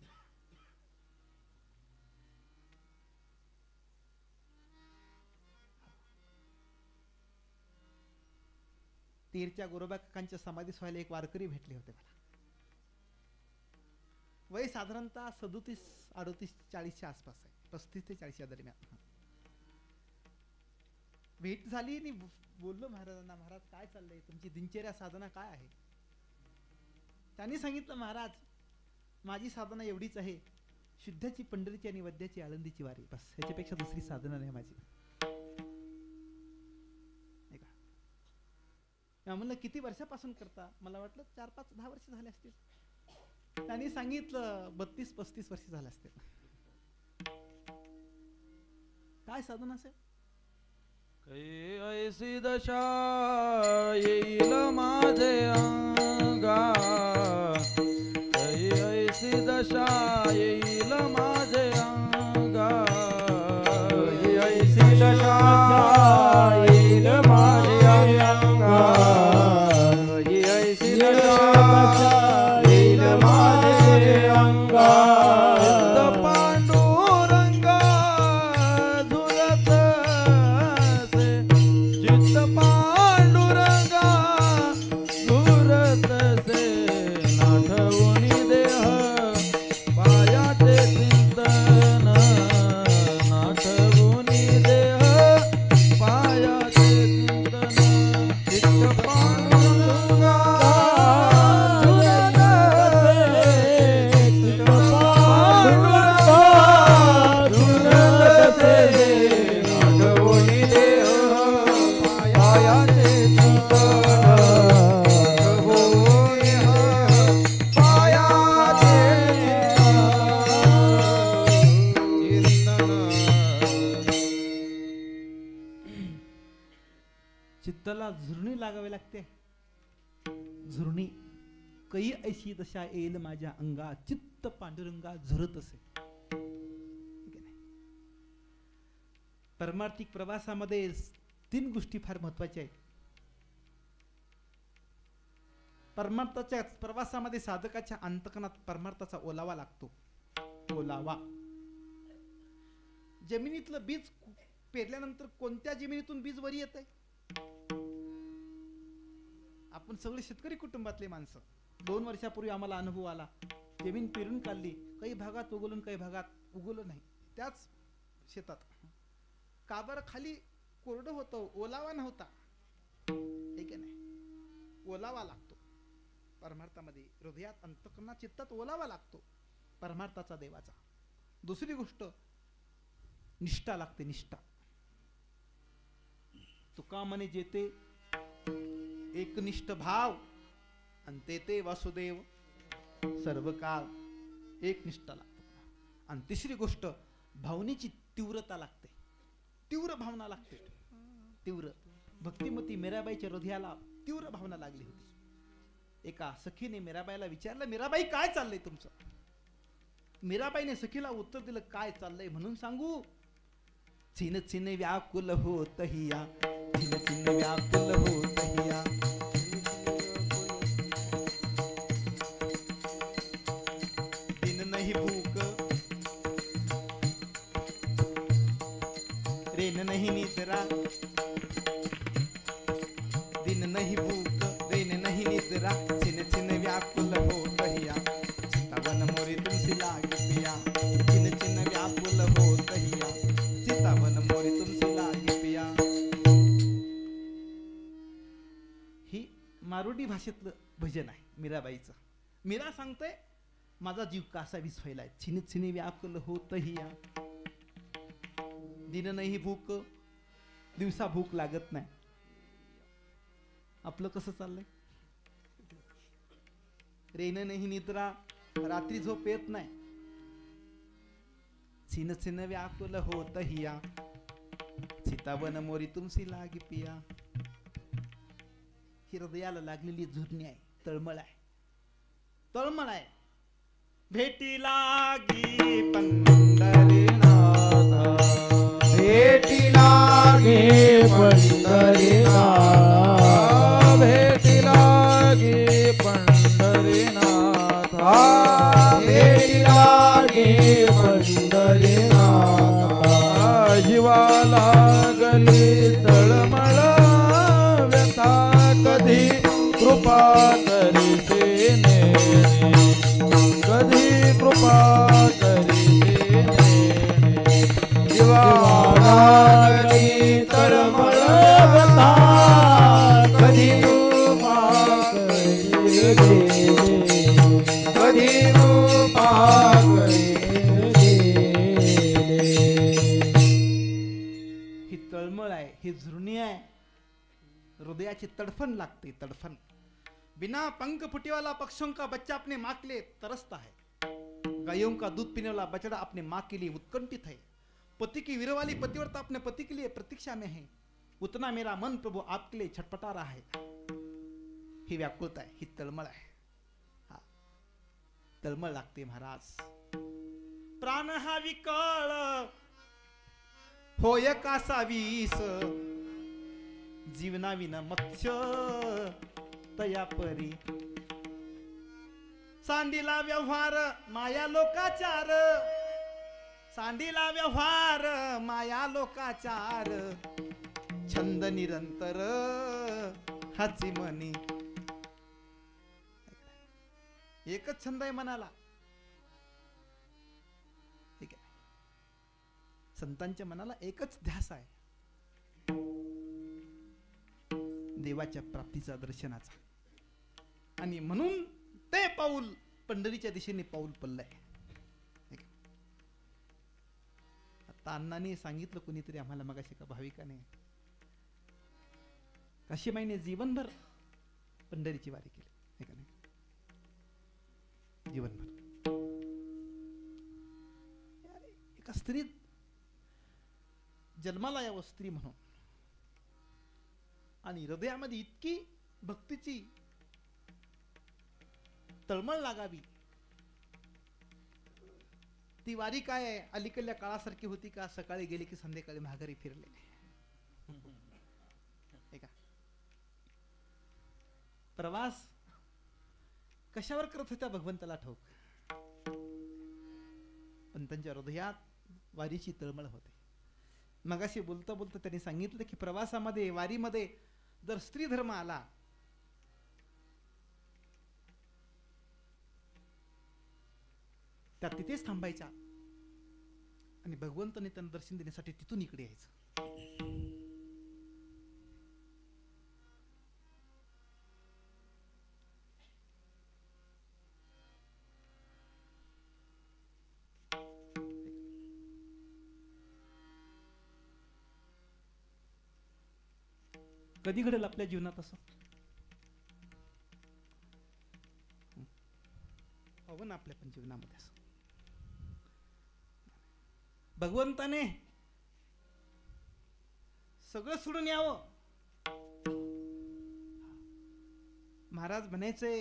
तीरच्या गोरोबा काकांच्या समाधी व्हायला एक वारकरी भेटले होते मला. वय साधारणतः 37, 38, 40च्या आसपास आहे, 35 ते 40 दरम्यान. भेट झाली आणि बोललो महाराजांना, महाराज काय चाललंय, तुमची दिनचर्या साधना काय आहे. त्यांनी सांगितलं, महाराज माझी साधना एवढीच आहे, शुद्धाची पंढरीची आणि वद्याची आळंदीची वारी, बस, ह्याच्यापेक्षा दुसरी साधना नाही माझी. म्हणलं किती वर्षापासून करता. मला वाटलं 4, 5, 10 वर्ष झाले असतील. त्यांनी सांगितलं 32, 35 वर्ष झाले असतील. काय साधना असेल. ऐसी दशा येईल माझे अंगा, ऐसी दशा येईल माझे अंगा, ऐसी दशा येईल माझे अंगा, ऐसी दशा येईल माझे अंगा. पांडुरंगा झुलत से, चित्त पांडुरंगा झुलत से, नाठवुनी देह पायाचे चिंतन, नाठवुनी देह पायाचे चिंतन. चित्त पांडुरंगा झुलत से, चित्त पांडुरंगा झुलत से, नाठवुनी देह पायाचे चिंतन, नाठवुनी पायाचे चित्ताला झुरणी लागावी लागते. झुरणी. कई ऐशी दशा येईल माझ्या अंगा, चित्त पांडुरंगा झुरत असे. ठीक आहे ना? परमार्थिक प्रवासामध्ये 3 गोष्टी फार महत्वाच्या आहेत. परमार्थाच्या प्रवासामध्ये साधकाच्या अंतकणात परमार्थाचा ओलावा लागतो. ओलावा. जमिनीतलं बीज पेरल्यानंतर कोणत्या जमिनीतून बीज वरी येत आहे. आपण सगळे शेतकरी कुटुंबातले माणसं. 2 वर्षापूर्वी आम्हाला अनुभव आला. जमीन पेरून काढली, काही भागात उगवलं, काही भागात उगवलं नाही. त्याच शेतात का बरं खाली कोरडं होतं, ओलावा नव्हता. ठीक आहे नाही. ओलावा लागतो परमार्थामध्ये. हृदयात, अंतःकरणात, चित्तात ओलावा लागतो परमार्थाचा, देवाचा. दुसरी गोष्ट निष्ठा लागते. निष्ठा. तुका म्हणे जेते एकनिष्ठ भाव, आणि ते वासुदेव सर्व काळ. एकनिष्ठा लागतो. आणि तिसरी गोष्ट भावनेची तीव्रता लागते. तीव्र भावना लागते. तीव्र. भक्तिमती मीराबाईच्या हृदयाला तीव्र भावना लागली होती. एका सखीने मीराबाईला विचारलं, मीराबाई काय चाललंय तुमचं. मीराबाईने सखीला उत्तर दिलं, काय चाललंय म्हणून सांगू. चिन चिन व्याकुल होत हिया, चिन चिन व्याकुल होत हिया. दिन नहीं भूक, रेन नहीं निद्रा. दिन नहीं भूक, रेन नहीं निद्रा. चिन चिन व्याकुल होत हिया, चितावन मोरी तुमसी लागी पिया. चिन चिन व्याकुल होत हिया, चितावन मोरी तुमसी लागी पिया. ही मारुडी भाषेतलं भजन आहे मीराबाईचं. मीरा सांगते, माझा जीव कासा विसफायलाय. छिन छिन व्याकुल होत हिया. दिन नाही भूक, दिवसा भूक लागत नाही. आपलं कसं चाललंय. रेन नाही निद्रा, रात्री झोप येत नाही. छिन छिन व्याकुल होत हिया, चितावन मोरी तुमसी लागी पिया. हृदयाला लागलेली झुरणी आहे. तळमळ आहे. तळमळ आहे. भेटी लागी पंढरीनाथा, भेटी लागे पंढरीनाथा, भेटी लागे पंढरीनाथा, भेटी लागे पंढरीनाथा. जीवा लागली तळमळ व्यथा, कधी कृपा करीते नेने, कधी कृपा हृदयाची तड़फन लागते, तड़फन. बिना पंख फुटे वाला पक्षों का बच्चा अपने माँ के लिए तरसता है. गायों का दूध पीने वाला बछड़ा अपने माँ के लिए उत्कंठित है. पति की वीरवाली पतिव्रता अपने पति के लिए प्रतीक्षा में है. उतना मेरा मन प्रभु आपके लिए छटपटा रहा है. ही व्याकुलता आहे, ही तळमळ आहे. हा, तळमळ लागते महाराज. प्राण हा विकळ होय कासा वीस, जीवनाविना मत्स्य तया परी. सांडीला व्यवहार माया लोकाचार, सांडीला व्यवहार माया लोकाचार. छंद निरंतर हाची मनी. एकच छंद आहे मनाला. ठीक आहे, संतांच्या मनाला एकच ध्यास आहे, देवाच्या प्राप्तीचा, दर्शनाचा. आणि म्हणून ते पाऊल पंढरीच्या दिशेने पाऊल पडलंय. आता अण्णांनी सांगितलं कुणीतरी आम्हाला मगाशी, का भाविकाने, काशी माईने जीवनभर पंढरीची वारी केली, हे का नाही, जीवनभर. एका स्त्री जन्माला यावं, स्त्री म्हणून, आणि हृदयामध्ये इतकी भक्तीची तळमळ लागावी. ती वारी काय आहे, अलीकडल्या काळासारखी होती का सकाळी गेली की संध्याकाळी माघारी फिरले, का? प्रवास कशावर करत होत्या भगवंताला ठाऊक, पण त्यांच्या हृदयात वारीची तळमळ होते. मगाशी बोलता बोलता त्यांनी सांगितलं की प्रवासामध्ये, वारीमध्ये जर स्त्री धर्म आला त्या तिथेच थांबायच्या आणि भगवंताने त्यांना दर्शन देण्यासाठी तिथून इकडे यायचं. कधी घडेल आपल्या जीवनात असं? हवं ना आपल्या पण जीवनामध्ये असं. भगवंताने सगळं सोडून यावं. महाराज म्हणायचे,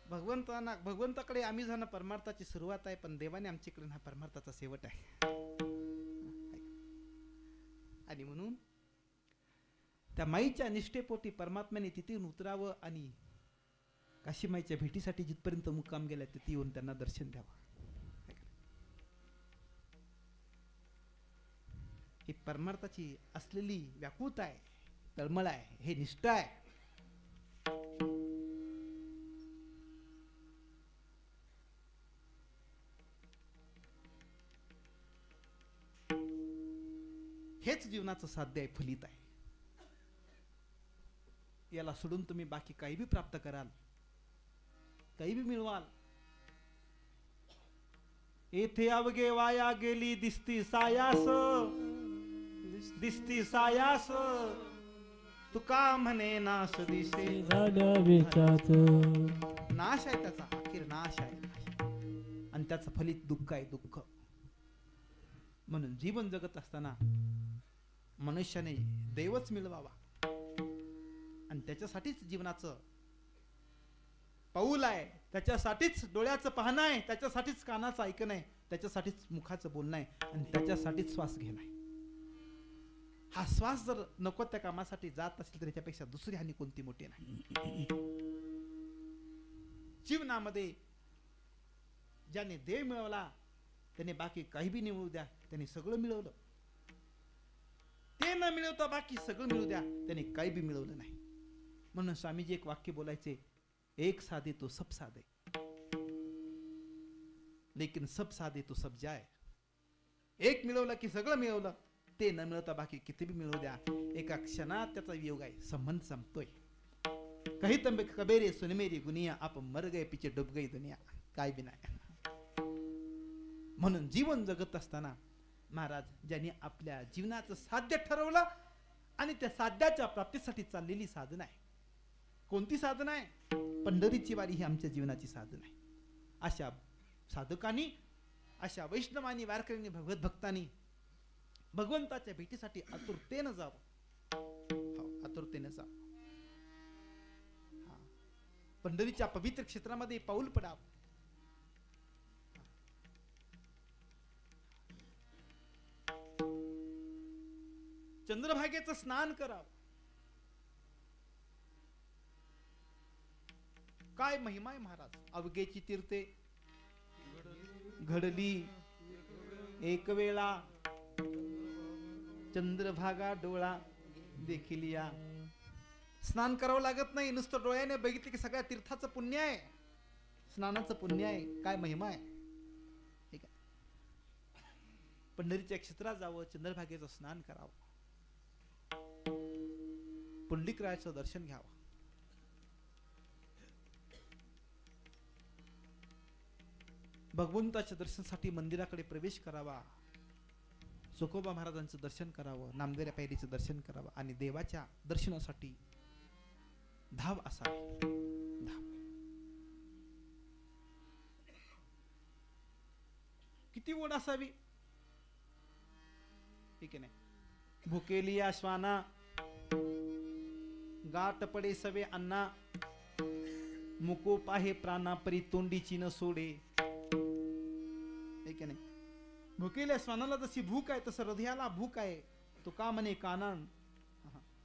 भगवंताकडे आम्ही जाणं परमार्थाची सुरुवात आहे, पण देवाने आमच्याकडे हा परमार्थाचा शेवट आहे. आणि म्हणून त्या माईच्या निष्ठेपोटी परमात्म्याने तिथे उतरावं आणि काशीमाईच्या भेटीसाठी जिथपर्यंत मुक्काम गेला तिथे येऊन त्यांना दर्शन द्यावं. ही परमार्थाची असलेली व्याकुळता आहे, तळमळ आहे, हे निष्ठा आहे. हेच जीवनाचं साध्य आहे, फलित आहे. याला सोडून तुम्ही बाकी काही बी प्राप्त कराल, काही बी मिळवाल. येथे अवघे वाया गेली दिसती सायास, दिसती सायास, तुका म्हणे नाश दिसे झाल्या वेचाच. नाश आहे त्याचा, अखेर नाश आहे, आणि त्याचं फलित दुःख आहे, दुःख. म्हणून जीवन जगत असताना मनुष्याने देवच मिळवावा, आणि त्याच्यासाठीच जीवनाचं पाऊल आहे, त्याच्यासाठीच डोळ्याचं पाहणं आहे, त्याच्यासाठीच कानाचं ऐकणं आहे, त्याच्यासाठीच मुखाचं बोलणं आहे, आणि त्याच्यासाठीच श्वास घेणं आहे. हा श्वास जर नको त्या कामासाठी जात असेल तर याच्यापेक्षा दुसरी हानी कोणती मोठी नाही. जीवनामध्ये ज्याने देव मिळवला त्याने बाकी काही बी निवडू द्या, त्याने सगळं मिळवलं. ते न मिळवता बाकी सगळं मिळू द्या, त्याने काही बी मिळवलं नाही. म्हणून स्वामीजी एक वाक्य बोलायचे, एक साधे तो सब साधे, लेकिन सब साधे तो सब जाय. एक मिळवलं की सगळं मिळवलं, ते न मिळवता बाकी किती बी मिळवू द्या, एका क्षणात त्याचा वियोग आहे, संबंध संपतोय. काही तंबे कबेरे सुन मेरी गुनिया, आप मर गए पीछे डूब गई दुनिया, काय बी नाही. म्हणून जीवन जगत असताना महाराज ज्यांनी आपल्या जीवनाचं साध्य ठरवलं आणि त्या साध्याच्या प्राप्तीसाठी चाललेली साधना आहे. कोणती साधना आहे? पंढरीची वारी ही आमच्या जीवनाची साधना आहे. अशा साधकांनी, अशा वैष्णवांनी, वारकऱ्यांनी, भगवत भक्तांनी भगवंताच्या भेटीसाठी आतुरतेनं जावं. आतुरतेनं जावं. पंढरीच्या पवित्र क्षेत्रामध्ये पाऊल पडावं. चंद्रभागेचं स्नान करावं. काय महिमा आहे महाराज. अवघेची तीर्थे घडली एक वेळा, चंद्रभागा डोळा देखील या. स्नान करावं लागत नाही, नुसतं डोळ्याने बघितलं की सगळ्या तीर्थाचं पुण्य आहे, स्नानाचं पुण्य आहे. काय महिमा आहे. ठीक आहे. पंढरीच्या क्षेत्रात जावं, चंद्रभागेचं स्नान करावं, पुंडलिकरायाचं दर्शन घ्यावं. भगवंताच्या दर्शनासाठी मंदिराकडे प्रवेश करावा. तुकोबा महाराजांचं दर्शन करावं, नामदेवऱ्या पायरीचं दर्शन करावं आणि देवाच्या दर्शनासाठी धाव असावी. धाव. किती ओढ असावी. ठीक आहे. नाही भुकेली या श्वाना, गाठ पडे सवे अन्ना, मुको पाहे प्राणा परी तोंडीची न सोडे. ठीक आहे. नाही भुकेल्या श्वानाला जशी भूक आहे तसं हृदयाला भूक आहे. तो का म्हणे कानन,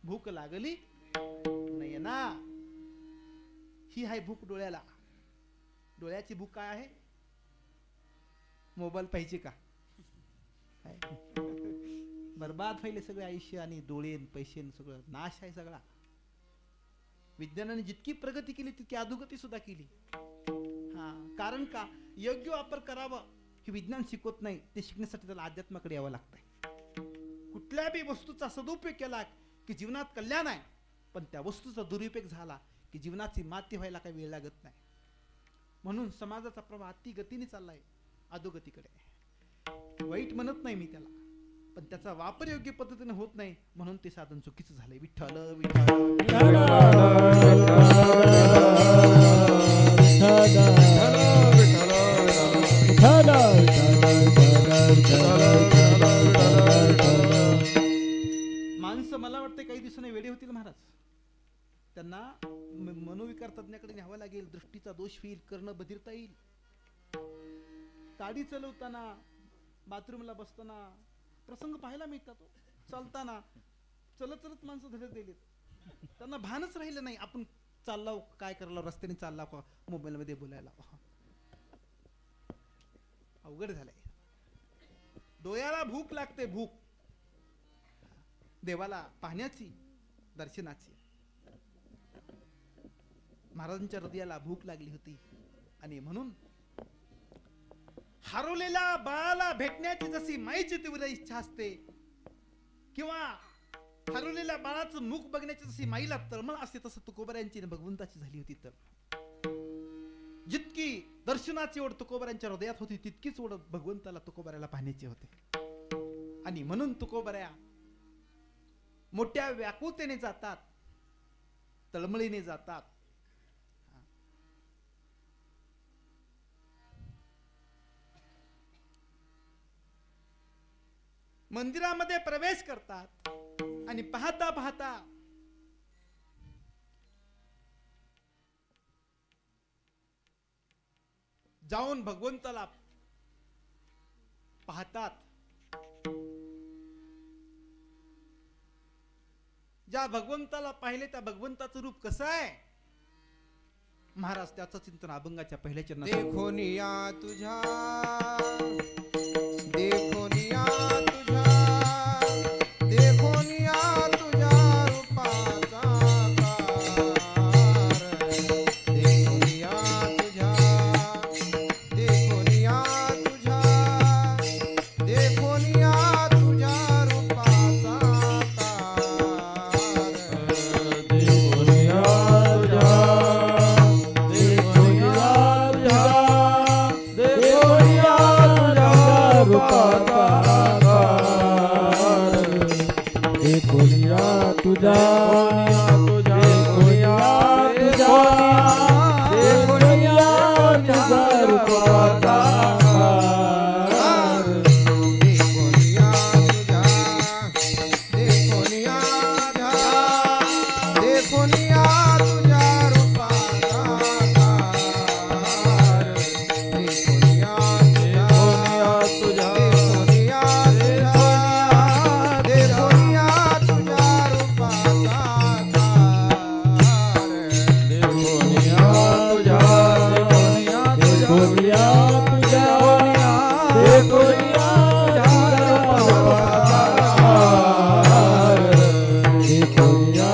भूक लागली नाही ना. ही आहे भूक डोळ्याला. डोळ्याची भूक काय आहे? मोबाईल पाहिजे का? बर्बाद व्हायले सगळे आयुष्य आणि डोळे पैसे सगळं नाश आहे सगळा. विज्ञानाने जितकी प्रगती केली तितकी अधोगती सुद्धा केली. कारण का? योग्य वापर करावा हे विज्ञान शिकवत नाही. ते शिकण्यासाठी त्याला अध्यात्माकडे यावं लागतंय. कुठल्या बी वस्तूचा सदुपयोग केला की जीवनात कल्याण आहे, पण त्या वस्तूचा दुरुपयोग झाला की जीवनाची माती व्हायला काही वेळ लागत नाही. म्हणून समाजाचा प्रवाह अति गतीने चाललाय अधोगतीकडे. वाईट म्हणत नाही मी त्याला, पण त्याचा वापर योग्य पद्धतीने होत नाही म्हणून ते साधन चुकीचं झालंय. विठ्ठल विठ्ठल माणसं मला वाटतं काही दिवसांनी वेडे होतील महाराज. त्यांना मनोविकार तज्ञाकडे न्यावं लागेल. दृष्टीचा दोष होईल, कर्ण बधिरता येईल. गाडी चालवताना, बाथरूमला बसताना प्रसंग पाहायला मिळतात. चालताना चलत चलत माणसं धडक दिलीत. त्यांना भानच राहिलं नाही आपण चालला काय करायला, रस्त्याने चालला का मोबाईल मध्ये बोलायला. अवघड झालंय. डोळ्याला भूक लागते, भूक देवाला पाहण्याची, दर्शनाची. महाराजांच्या हृदयाला भूक लागली होती आणि म्हणून हरवलेल्या बाळाला भेटण्याची जशी माईची तीव्र इच्छा असते किंवा हरवलेल्या बाळाचं मुख बघण्याची जशी माईला तळमळ असते, तसं तुकोबाऱ्यांची भगवंताची झाली होती. तर जितकी दर्शनाची ओढ तुकोबाऱ्यांच्या हृदयात होती तितकीच ओढ भगवंताला तुकोबाऱ्याला पाहण्याची होती. आणि म्हणून तुकोबाऱ्या मोठ्या व्याकुळतेने जातात, तळमळीने जातात. मंदिरामध्ये प्रवेश करतात आणि पाहता पाहता जाऊन भगवंताला पाहतात. ज्या भगवंताला पाहिले त्या भगवंताचं रूप कसं आहे महाराज, त्याचं चिंतन अभंगाच्या पहिल्या चरणात. देखोनिया तुझ्या, देखोनिया तुझ्या, देखोनिया तुझ्या रूपाचा आकार. देखोनिया तुझ्या, देखोनिया तुझ्या, देखोनिया तुझ्या रूपाचा आकार. देखोनिया रूपाचा आकार. देखोनिया तुझा तुझ्या देखुनिया तुझा देखुनिया तुझा रूपाचा आकार. देखोनिया तुझ्या देखोनिया देखोनिया तुझ्या रूपाचा आकार. देखोनिया तुझ्या तुझ्या देखोनिया देखोनिया तुझ्या रूपाचा आकार. देखुनिया तुझ्या देखुनिया तुझा देखुनिया तुझा आकार. देखुनिया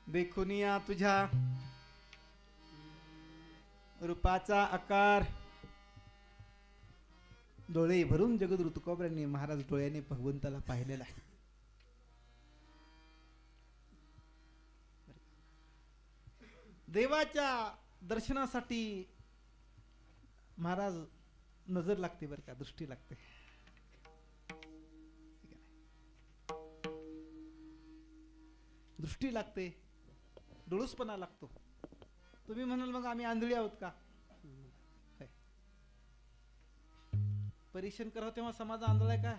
देखुनिया तुझ्या रूपाचा आकार. डोळे भरून जगद्गुरु तुकोबरांनी महाराज डोळ्याने भगवंताला पाहिलेला आहे. देवाच्या दर्शनासाठी महाराज नजर लागते बरं का, दृष्टी लागते. दृष्टी लागते, डोळसपणा लागतो. तुम्ही म्हणाल मग आम्ही आंधळी आहोत का? परीक्षण करावं तेव्हा समाज आंधळा आहे का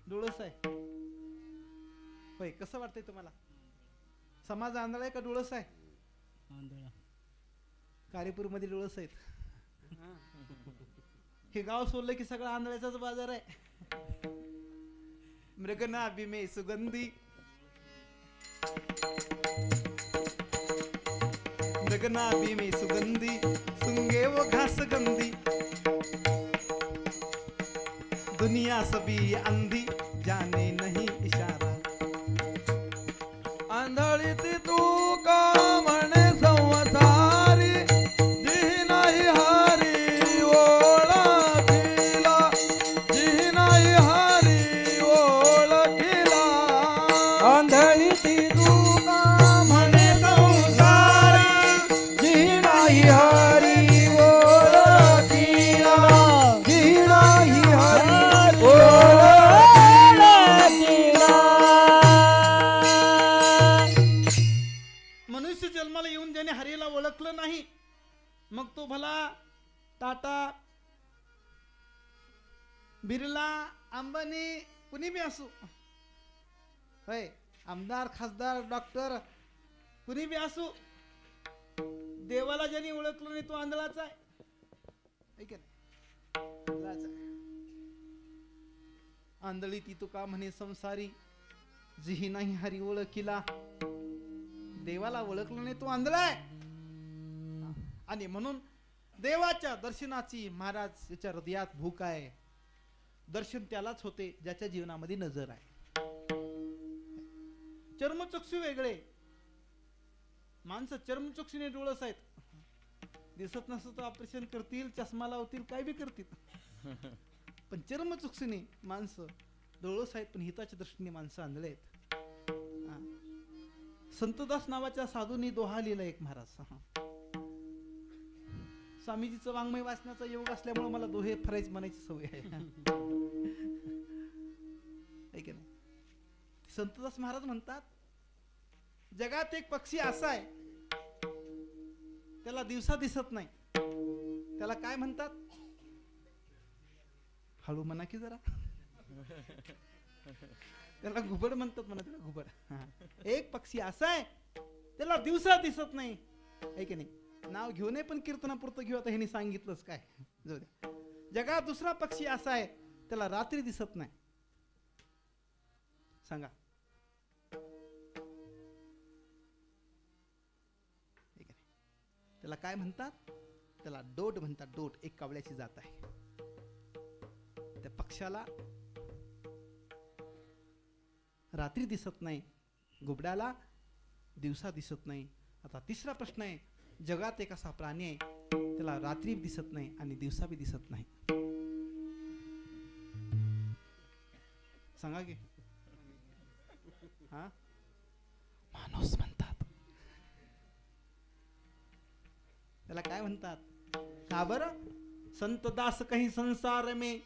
डोळस आहे? होय, कसं वाटतंय तुम्हाला? समाज आंधळा आहे का डोळस आहे? कारीपूर मध्ये डोळस आहेत. हे गाव सोडलं की सगळं आंधळ्याचाच बाजार आहे. मृगनाभी में सुगंधी मृगनाभी में सुगंधी सुंगे वो घास गंदी. दुनिया सभी अंधी जाने नहीं इशारा. आंधळीत तू का म्हणे संसारी जी नाही हारी ओळखीला जी नाही हारी ओळखीला. आंधळीत तू का म्हणे संसारी जी नाही हरी ओळखीला जी नाही हरी ओळखीला. मनुष्य जन्माला येऊन ज्याने हरीला ओळखलं नाही, मग तो भला टाटा, बिर्ला, अंबानी कुणी बी असू, होय, आमदार, खासदार, डॉक्टर कुणी बी असू, देवाला ज्याने ओळखलं नाही तो आंधळाच आहे. ऐक ना, आंधळाच आहे. आंधळी ती तुका म्हणे संसारी जी नाही हरी ओळखीला. देवाला ओळखलं नाही तो आंधळा आहे. आणि म्हणून देवाच्या दर्शनाची महाराज याच्या हृदयात भूक आहे. दर्शन त्यालाच होते ज्याच्या जीवनामध्ये नजर आहे. चर्मचक्षु वेगळे. माणसं चर्मचक्षुने डोळस आहेत. दिसत नसतं तर ऑपरेशन करतील, चष्मा लावतील, काय बी करतील. पण चर्मचक्षुने माणसं डोळस आहेत, पण हिताच्या दृष्टीने माणसं आंधळे आहेत. संतदास नावाच्या साधूंनी दोहा लिहिला एक महाराज. स्वामीजीचं वाङ्मय वाचण्याचा योग असल्यामुळे मला दोहे फरायच म्हणायची सवय आहे. ऐक नाही, संतदास महाराज म्हणतात, जगात एक पक्षी असा आहे त्याला दिवसा दिसत नाही. त्याला काय म्हणतात? हळू म्हणा की जरा. त्याला घुबड म्हणतात म्हणा. त्याला घुबड. एक पक्षी असा आहे त्याला दिवसा दिसत नाही. ऐक नाही, नाव घेऊ नये पण कीर्तनापुरतं घेऊ. आता ह्यांनी सांगितलंच काय, जाऊ द्या. जगात दुसरा पक्षी असा आहे त्याला रात्री दिसत नाही. सांगा. त्याला काय म्हणतात? त्याला डोट म्हणतात. डोट एक कावळ्याची जात आहे. त्या पक्षाला रात्री दिसत नाही, घुबडाला दिवसा दिसत नाही. आता तिसरा प्रश्न आहे, जगात एक असा प्राणी आहे त्याला रात्री दिसत नाही आणि दिवसा बी दिसत नाही. सांगा की. हा, माणूस म्हणतात. त्याला काय म्हणतात? का बरं? संतदास कहीं संसार में.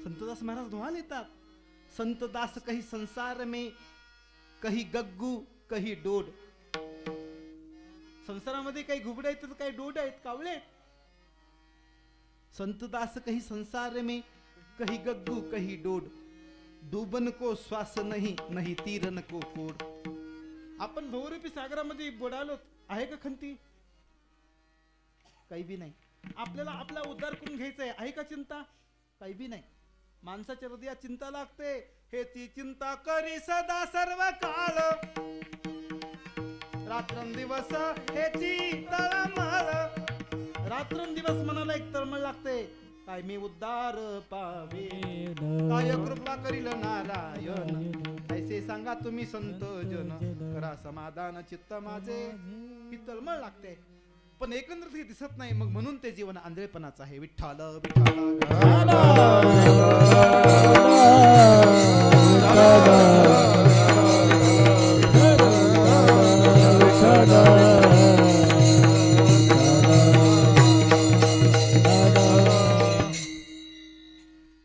संतदास महाराज दोहा लिहितात, संतदास कहीं संसार में, कहीं गग्गू कहीं डोड. संसारामध्ये काही घुबड आहेत तर काही डोड आहेत, कावळे आहेत. संतदास कहीं संसार में, कहीं गग्गू कहीं डोड. डुबन को श्वास नहीं, नहीं तीरन को कोड. आपण बहुरूपी सागरामध्ये बुडालो, आहे का खंती? काही बी नाही. आपल्याला आपला उद्धार करून घ्यायचा आहे का चिंता? काही बी नाही. माणसाच्या हृदयात चिंता लागते. हे ती चिंता करी सदा सर्व काळ, रात्रंदिवस हे ती तळमळ. रात्रंदिवस मनाला एक तळमळ लागते. काय मी उद्धार पावे, काय कृपा करील नारायण. ऐसे सांगा तुम्ही संत जन, करा समाधान चित्त माझे. ही तळमळ लागते, पण एकंदरीत हे दिसत नाही. मग म्हणून ते जीवन आंधळेपणाचं आहे. विठ्ठल विठ्ठल.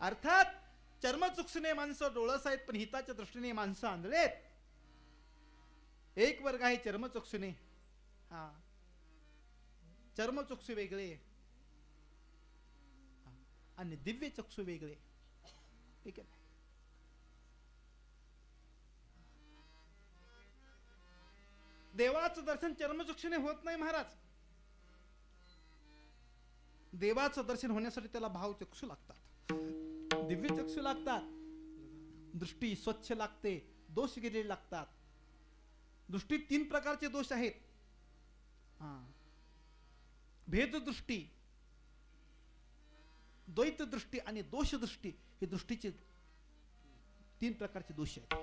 अर्थात चर्मचक्षुने माणसं डोळस आहेत, पण हिताच्या दृष्टीने माणसं आंधळे आहेत. एक वर्ग आहे चर्मचक्षुने. हा, चर्मचक्षु वेगळे आणि दिव्य चक्षु वेगळे. ठीक आहे. देवाचं दर्शन चर्मचक्षुने होत नाही महाराज. देवाचं दर्शन होण्यासाठी त्याला भाव चक्षु लागतात, दिव्य चक्षु लागतात. दृष्टी स्वच्छ लागते, दोष गेलेले लागतात. दृष्टीत 3 प्रकारचे दोष आहेत. भेद दृष्टी, द्वैत दृष्टी आणि दोष दृष्टी. हे दृष्टीचे 3 प्रकारचे दोष आहेत.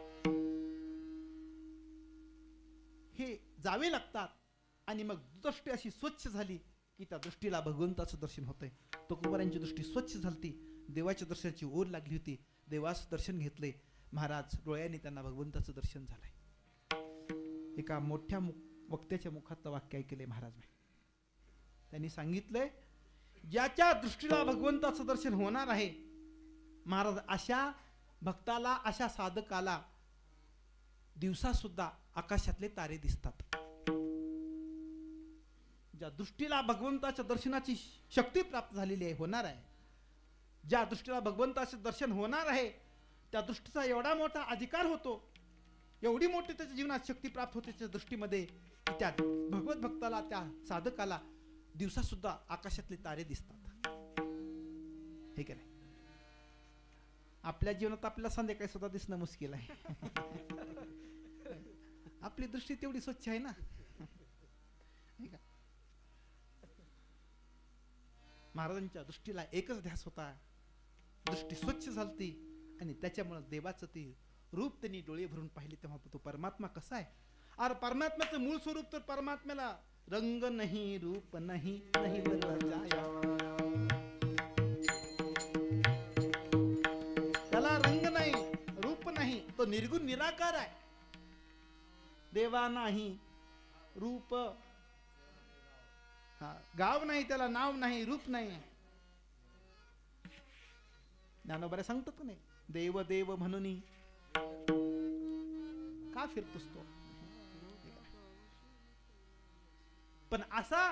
हे जावे लागतात. आणि मग दृष्टी अशी स्वच्छ झाली की त्या दृष्टीला भगवंताचं दर्शन होतंय. तुकोबारांची दृष्टी स्वच्छ झाली, देवाच्या दर्शनाची ओढ लागली होती. देवाचं दर्शन घेतले महाराज, डोळ्यांनी त्यांना भगवंताचं दर्शन झालंय. एका मोठ्या वक्त्याच्या मुखातलं वाक्य ऐकले महाराज. त्यांनी सांगितलंय, ज्याच्या दृष्टीला भगवंताचं दर्शन होणार आहे महाराज, अशा भक्ताला, अशा साधकाला दिवसा सुद्धा आकाशातले तारे दिसतात. ज्या दृष्टीला भगवंताच्या दर्शनाची शक्ती प्राप्त झालेली आहे, होणार आहे, ज्या दृष्टीला भगवंताचे दर्शन होणार आहे, त्या दृष्टीचा एवढा मोठा अधिकार होतो, एवढी मोठी त्याच्या जीवनात शक्ती प्राप्त होते त्याच्या दृष्टीमध्ये, की त्या भगवत भक्ताला, त्या साधकाला दिवसा सुद्धा आकाशातले तारे दिसतात. हे काय, आपल्या जीवनात आपल्याला संध्याकाळी सुद्धा दिसणं मुश्किल आहे. आपली दृष्टी तेवढी स्वच्छ आहे ना. महाराजांच्या दृष्टीला एकच ध्यास होता. दृष्टी स्वच्छ झालती आणि त्याच्यामुळे देवाचं ते रूप त्यांनी डोळे भरून पाहिले. तेव्हा तो परमात्मा कसा आहे. अरे परमात्म्याचं मूळ स्वरूप तर परमात्म्याला रंग नाही, रूप नाही, नाही वर्ण छाया. त्याला रंग नाही, रूप नाही, तो निर्गुण निराकार आहे. देवा नाही, रूप गाव नाही, त्याला नाव नाही, रूप नाही. ज्ञानोबा सांगतात का नाही, देव देव म्हणून का फिरतोस तो. पण असा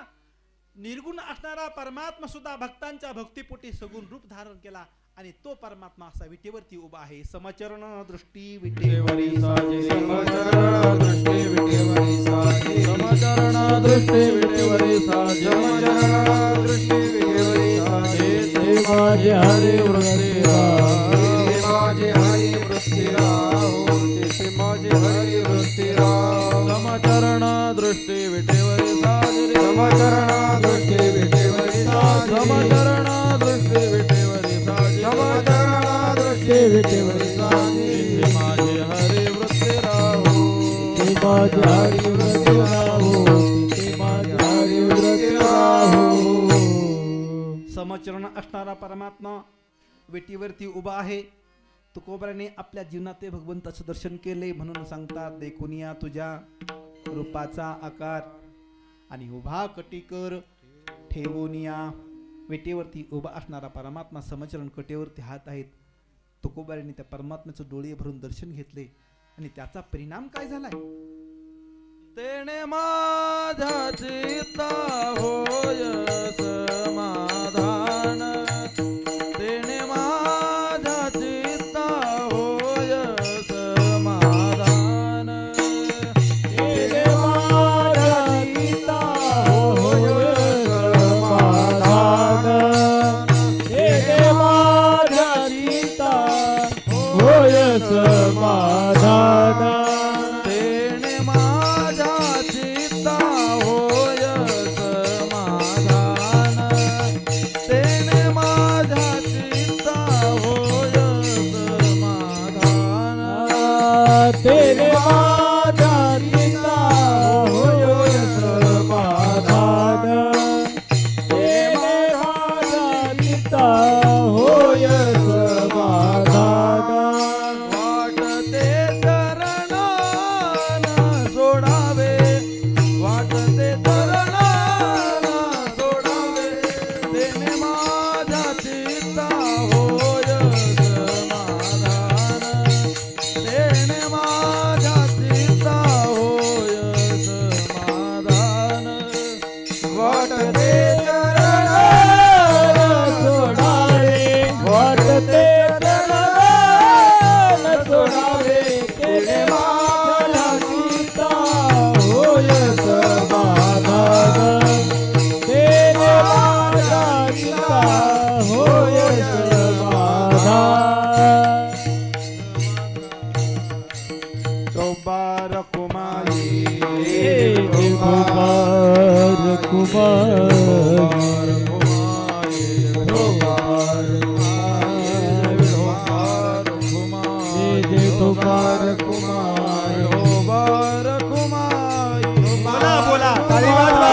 निर्गुण असणारा परमात्मा सुद्धा भक्तांच्या भक्तीपोटी सगुण रूप धारण केला आणि तो परमात्मा असा विटेवरती उभा आहे. समचरण दृष्टी विटेवरी साजे, समचरण दृष्टी विटेवरी साजे, समचरण दृष्टी विटेवरी साजे, समचरण दृष्टी विटेवरी साजे. ते माझे हरी वृत्ती राहो, ते माझे हरी वृत्ती राहो, ते माझे हरी वृत्ती राहो. समचरण दृष्टी विटेवरी साजे, समचरण दृष्टी विटेवरी साजे, समचरण दृष्टी विटेवरी साजे, समचरण दृष्टी विटेवरी साजे. ते माझे हरी वृत्ती राहो, ते माझे हरी वृत्ती राहो, ते माझे हरी वृत्ती राहो. समचरण असणारा परमात्मा विटीवरती उभा आहे. तुकोबराने आपल्या जीवनात ते भगवंताचं दर्शन केले म्हणून सांगतात, देखुनिया तुझ्या रूपाचा आकार आणि उभा कटीकर ठेवूनिया. वेटेवरती उभा असणारा परमात्मा समचरण कटेवरती हात आहेत. तुकोबाराने त्या परमात्म्याचं डोळे भरून दर्शन घेतले आणि त्याचा परिणाम काय झालाय. तेने माझा चित्ता होय समाधान, तेने माझा चित्ता होय समाधान, तेने माझा चित्ता होय समाधान, तेने माझा चित्ता होय समाधान. तेने माझा चित्ता होय समाधान, तेने माझा चित्ता होय समाधान, तेने माझा चित्ता होय समाधान, तेने माझा चित्ता होय समाधान. वाटते चरणान सोडावे, वाटते चरणान सोडावे, तेने माझा चित्ता होय समाधान, तेने माझा चित्ता होय समाधान. वाटते चरणान सोडावे, वाटते चरणान सोडावे, तेने माझा चित्ता होय समाधान, तेने माझा चित्ता होय समाधान. चौबार कुमारी कुमार कुमार कुमार कुमार कुमार कुमार. बोला बोला ताली वाजवा.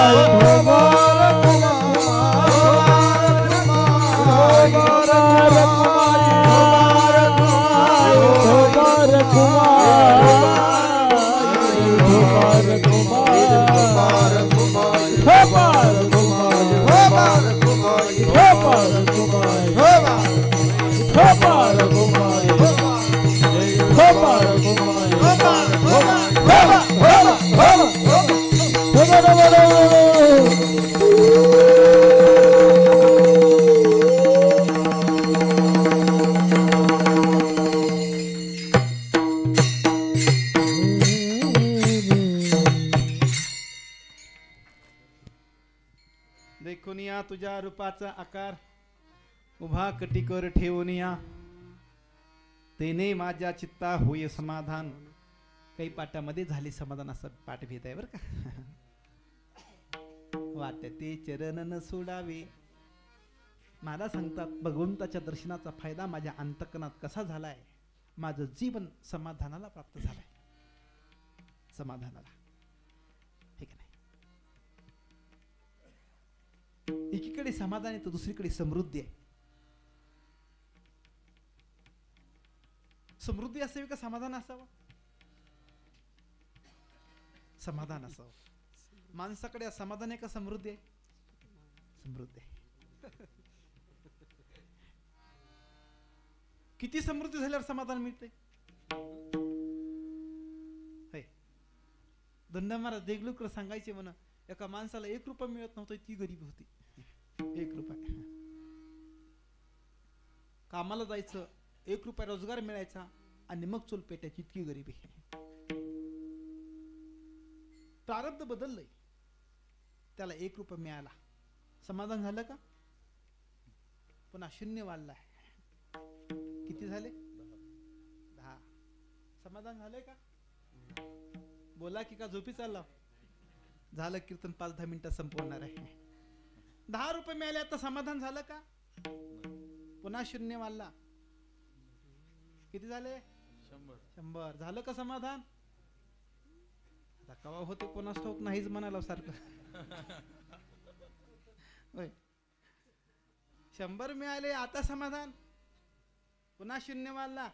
देखून या तुझ्या रूपाचा आकार उभा कटीकर ठेवून या, तेने माझ्या चित्ता होय समाधान. काही पाठामध्ये झाले समाधान असं पाठ भेट आहे बरं का. वाटते चरण न सोडावे, मला सांगतात भगवंताच्या दर्शनाचा फायदा माझ्या अंतकरणात कसा झालाय, माझं जीवन समाधानाला प्राप्त झालंय, समाधानाला. ठीक आहे. एकीकडे समाधान आहे तर दुसरीकडे समृद्धी आहे. समृद्धी असावी का समाधान असावं? समाधान असावं. माणसाकडे समाधान आहे का समृद्धी आहे? समृद्धी आहे. किती समृद्धी झाल्यावर समाधान मिळते? धंदा महाराज देगलूकर सांगायचे म्हणा, एका माणसाला 1 रुपया मिळत नव्हता, ती गरीबी होती. 1 रुपया कामाला जायचं, 1 रुपया रोजगार मिळायचा आणि मग चूल पेटायची, इतकी गरीबी. प्रारब्ध बदललंय, त्याला 1 रुपया मिळाला, समाधान झालं का? पुन्हा 0 वाढलाय. किती झाले? 10. समाधान झालंय का? बोला की का झोपी चालला? झालं कीर्तन 5-10 मिनिटात संपवणार आहे. 10 रुपये मिळाले, आता समाधान झालं का? पुन्हा 0 वाढला. किती झाले? 100. झालं का समाधान? आता कवा होते पुन्हा स्टॉक नाहीच म्हणाला सारखं. 100 मिळाले, आता समाधान. पुन्हा 0 वाढला.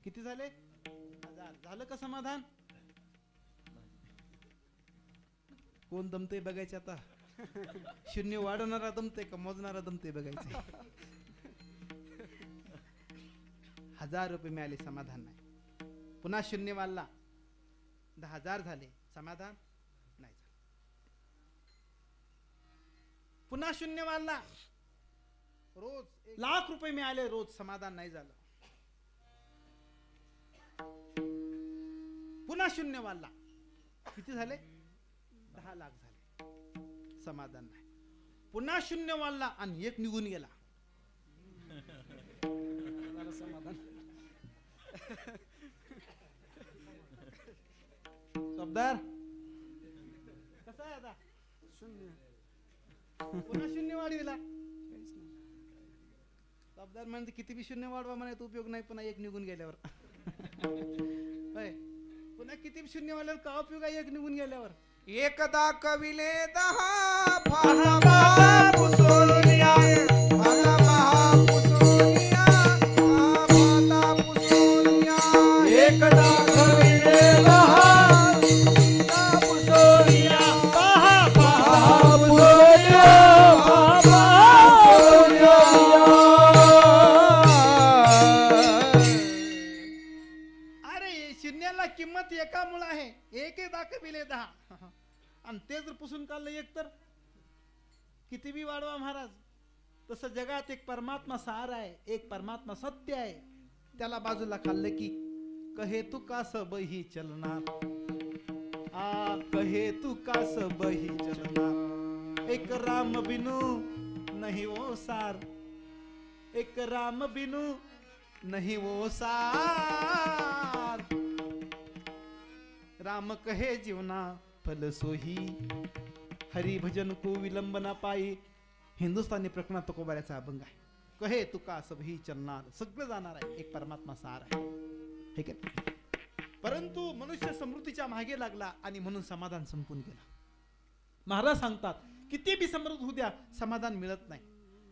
किती झाले? 1000. झालं का समाधान? कोण दमते बघायचे आता. 0 वाढवणारा दमते का मोजणारा दमते बघायचे. 1000 रुपये मिळाले, समाधान नाही. पुन्हा 0 वाढला, 10,000 झाले, समाधान नाही झालं. पुन्हा 0 वाढला, रोज 1,00,000 रुपये मिळाले, रोज समाधान नाही झालं. पुन्हा 0 वाढला, किती झाले? 10 लाख झाले, समाधान नाही. पुन्हा 0 वाढला आणि 1 निघून गेला. समाधान. शब्दार कसा आहे आता? 0. पुन्हा 0 वाढविला. शब्दार म्हणजे किती बी 0 वाढवा म्हणायचा उपयोग नाही, पुन्हा 1 निघून गेल्यावर. पुन्हा किती 0 वाढल्यावर का उपयोग आहे 1 निघून गेल्यावर? एकदा कविले 10 फाला महापुसोनिया, फाला महापुसोनिया, फाला पुसोनिया. एकदा कविले 10 महापुसोनिया, महापुसोनिया, महापुसोनिया. अरे 0ला किंमत एकामुळे आहे. एकदा कविले 10 आणि ते जर पुसून काढलं 1 तर किती बी वाढवा महाराज. तसं जगात एक परमात्मा सार आहे, एक परमात्मा सत्य आहे. त्याला बाजूला खाल्लं की कहे तू का सब ही चलना, कहे तू का सब ही चलना. एक राम बिनु नहीं वो सार, एक राम बिनु नहीं वो सार. राम कहे जीवना फल सोही, हरि भजन को विलंब ना पाई. हिंदुस्थानी प्रकरणात तुकोबाऱ्याचा अभंग आहे. कहे तुका सबही चलणार, सगळं जाणार आहे, एक परमात्मा सार आहे. ठीक आहे. परंतु मनुष्य समृद्धीच्या मागे लागला आणि म्हणून समाधान संपून गेला. महाराज सांगतात किती बी समृद्ध होऊ द्या, समाधान मिळत नाही.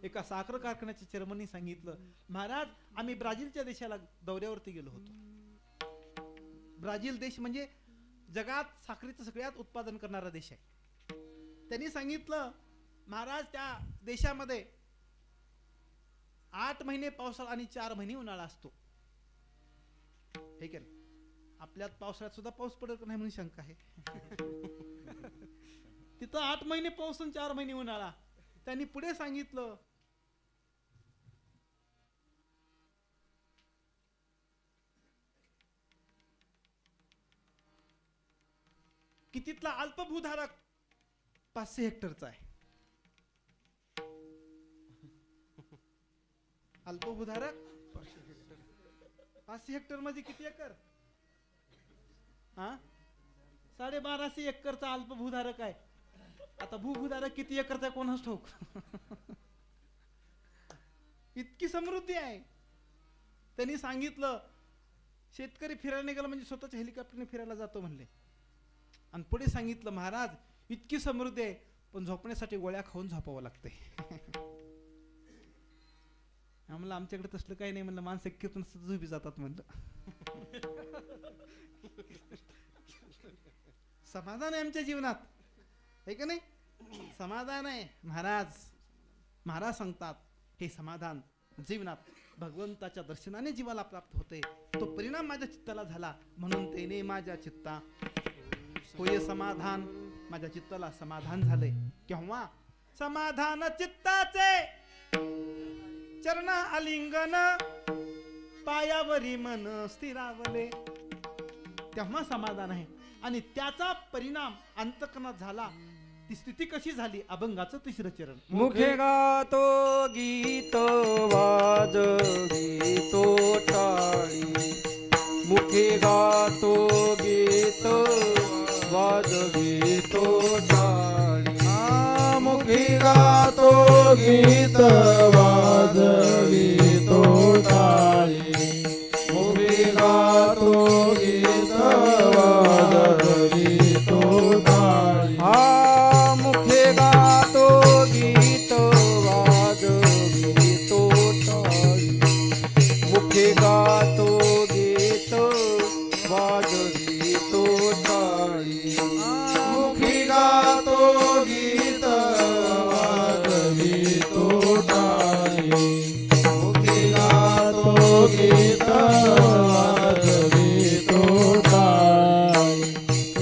एका साखर कारखान्याच्या चेअरमननी सांगितलं, महाराज आम्ही ब्राझीलच्या देशाला दौऱ्यावरती गेलो होतो. ब्राझील देश म्हणजे जगात साखरेचं सगळ्यात उत्पादन करणारा देश आहे. त्यांनी सांगितलं, महाराज त्या देशामध्ये 8 महिने पावसाळा आणि 4 महिने उन्हाळा असतो. ठीक आहे. आपल्यात पावसाळ्यात सुद्धा पाऊस पडत नाही म्हणून शंका आहे. तिथं 8 महिने पाऊस आणि 4 महिने उन्हाळा. त्यांनी पुढे सांगितलं, की तिथला अल्पभूधारक 500 हेक्टरचा आहे. अल्पभूधारक 500 हेक्टर म्हणजे किती एकर? 1250 एकरचा अल्पभूधारक आहे. आता भूभूधारक किती एकरचा कोणाच ठाऊक. इतकी समृद्धी आहे. त्यांनी सांगितलं शेतकरी फिरायला निघाला म्हणजे स्वतःच्या हेलिकॉप्टरने फिरायला जातो म्हणले. आणि पुढे सांगितलं महाराज इतकी समृद्धी आहे पण झोपण्यासाठी गोळ्या खाऊन झोपावं लागतंय. आम्हाला आमच्याकडे तसलं काही नाही म्हणलं, माणसं कीर्तन झोपी जातात म्हणलं. समाधान आहे आमच्या जीवनात, आहे का नाही? समाधान आहे. महाराज सांगतात हे समाधान जीवनात भगवंताच्या दर्शनाने जीवाला प्राप्त होते. तो परिणाम माझ्या चित्ताला झाला म्हणून तेने माझ्या चित्ता होय समाधान. माझ्या चित्ताला समाधान झालंय. केव्हा? समाधान चित्ताचे चरण आलिंगन पायावरी मन स्थिरावले, तेव्हा समाधान आहे. आणि त्याचा परिणाम अंतकरणात झाला. ती स्थिती कशी झाली? अभंगाचं तिसरं चरण. मुखे गातो गीत वाजवितो टाळी, मुखे गातो गीत वाजवितो टाळी, मुखी गातो गीत वाजवितो टाळी, मुखी गातो गीत वाजवितो टाळी, मुखे गातो गीत वाजवितो टाळी, मुखे गातो गीत वाजवितो टाळी, मुखी गातो गीत वाजवितो टाळी, मुखी गातो गीत वाजवितो टाळी,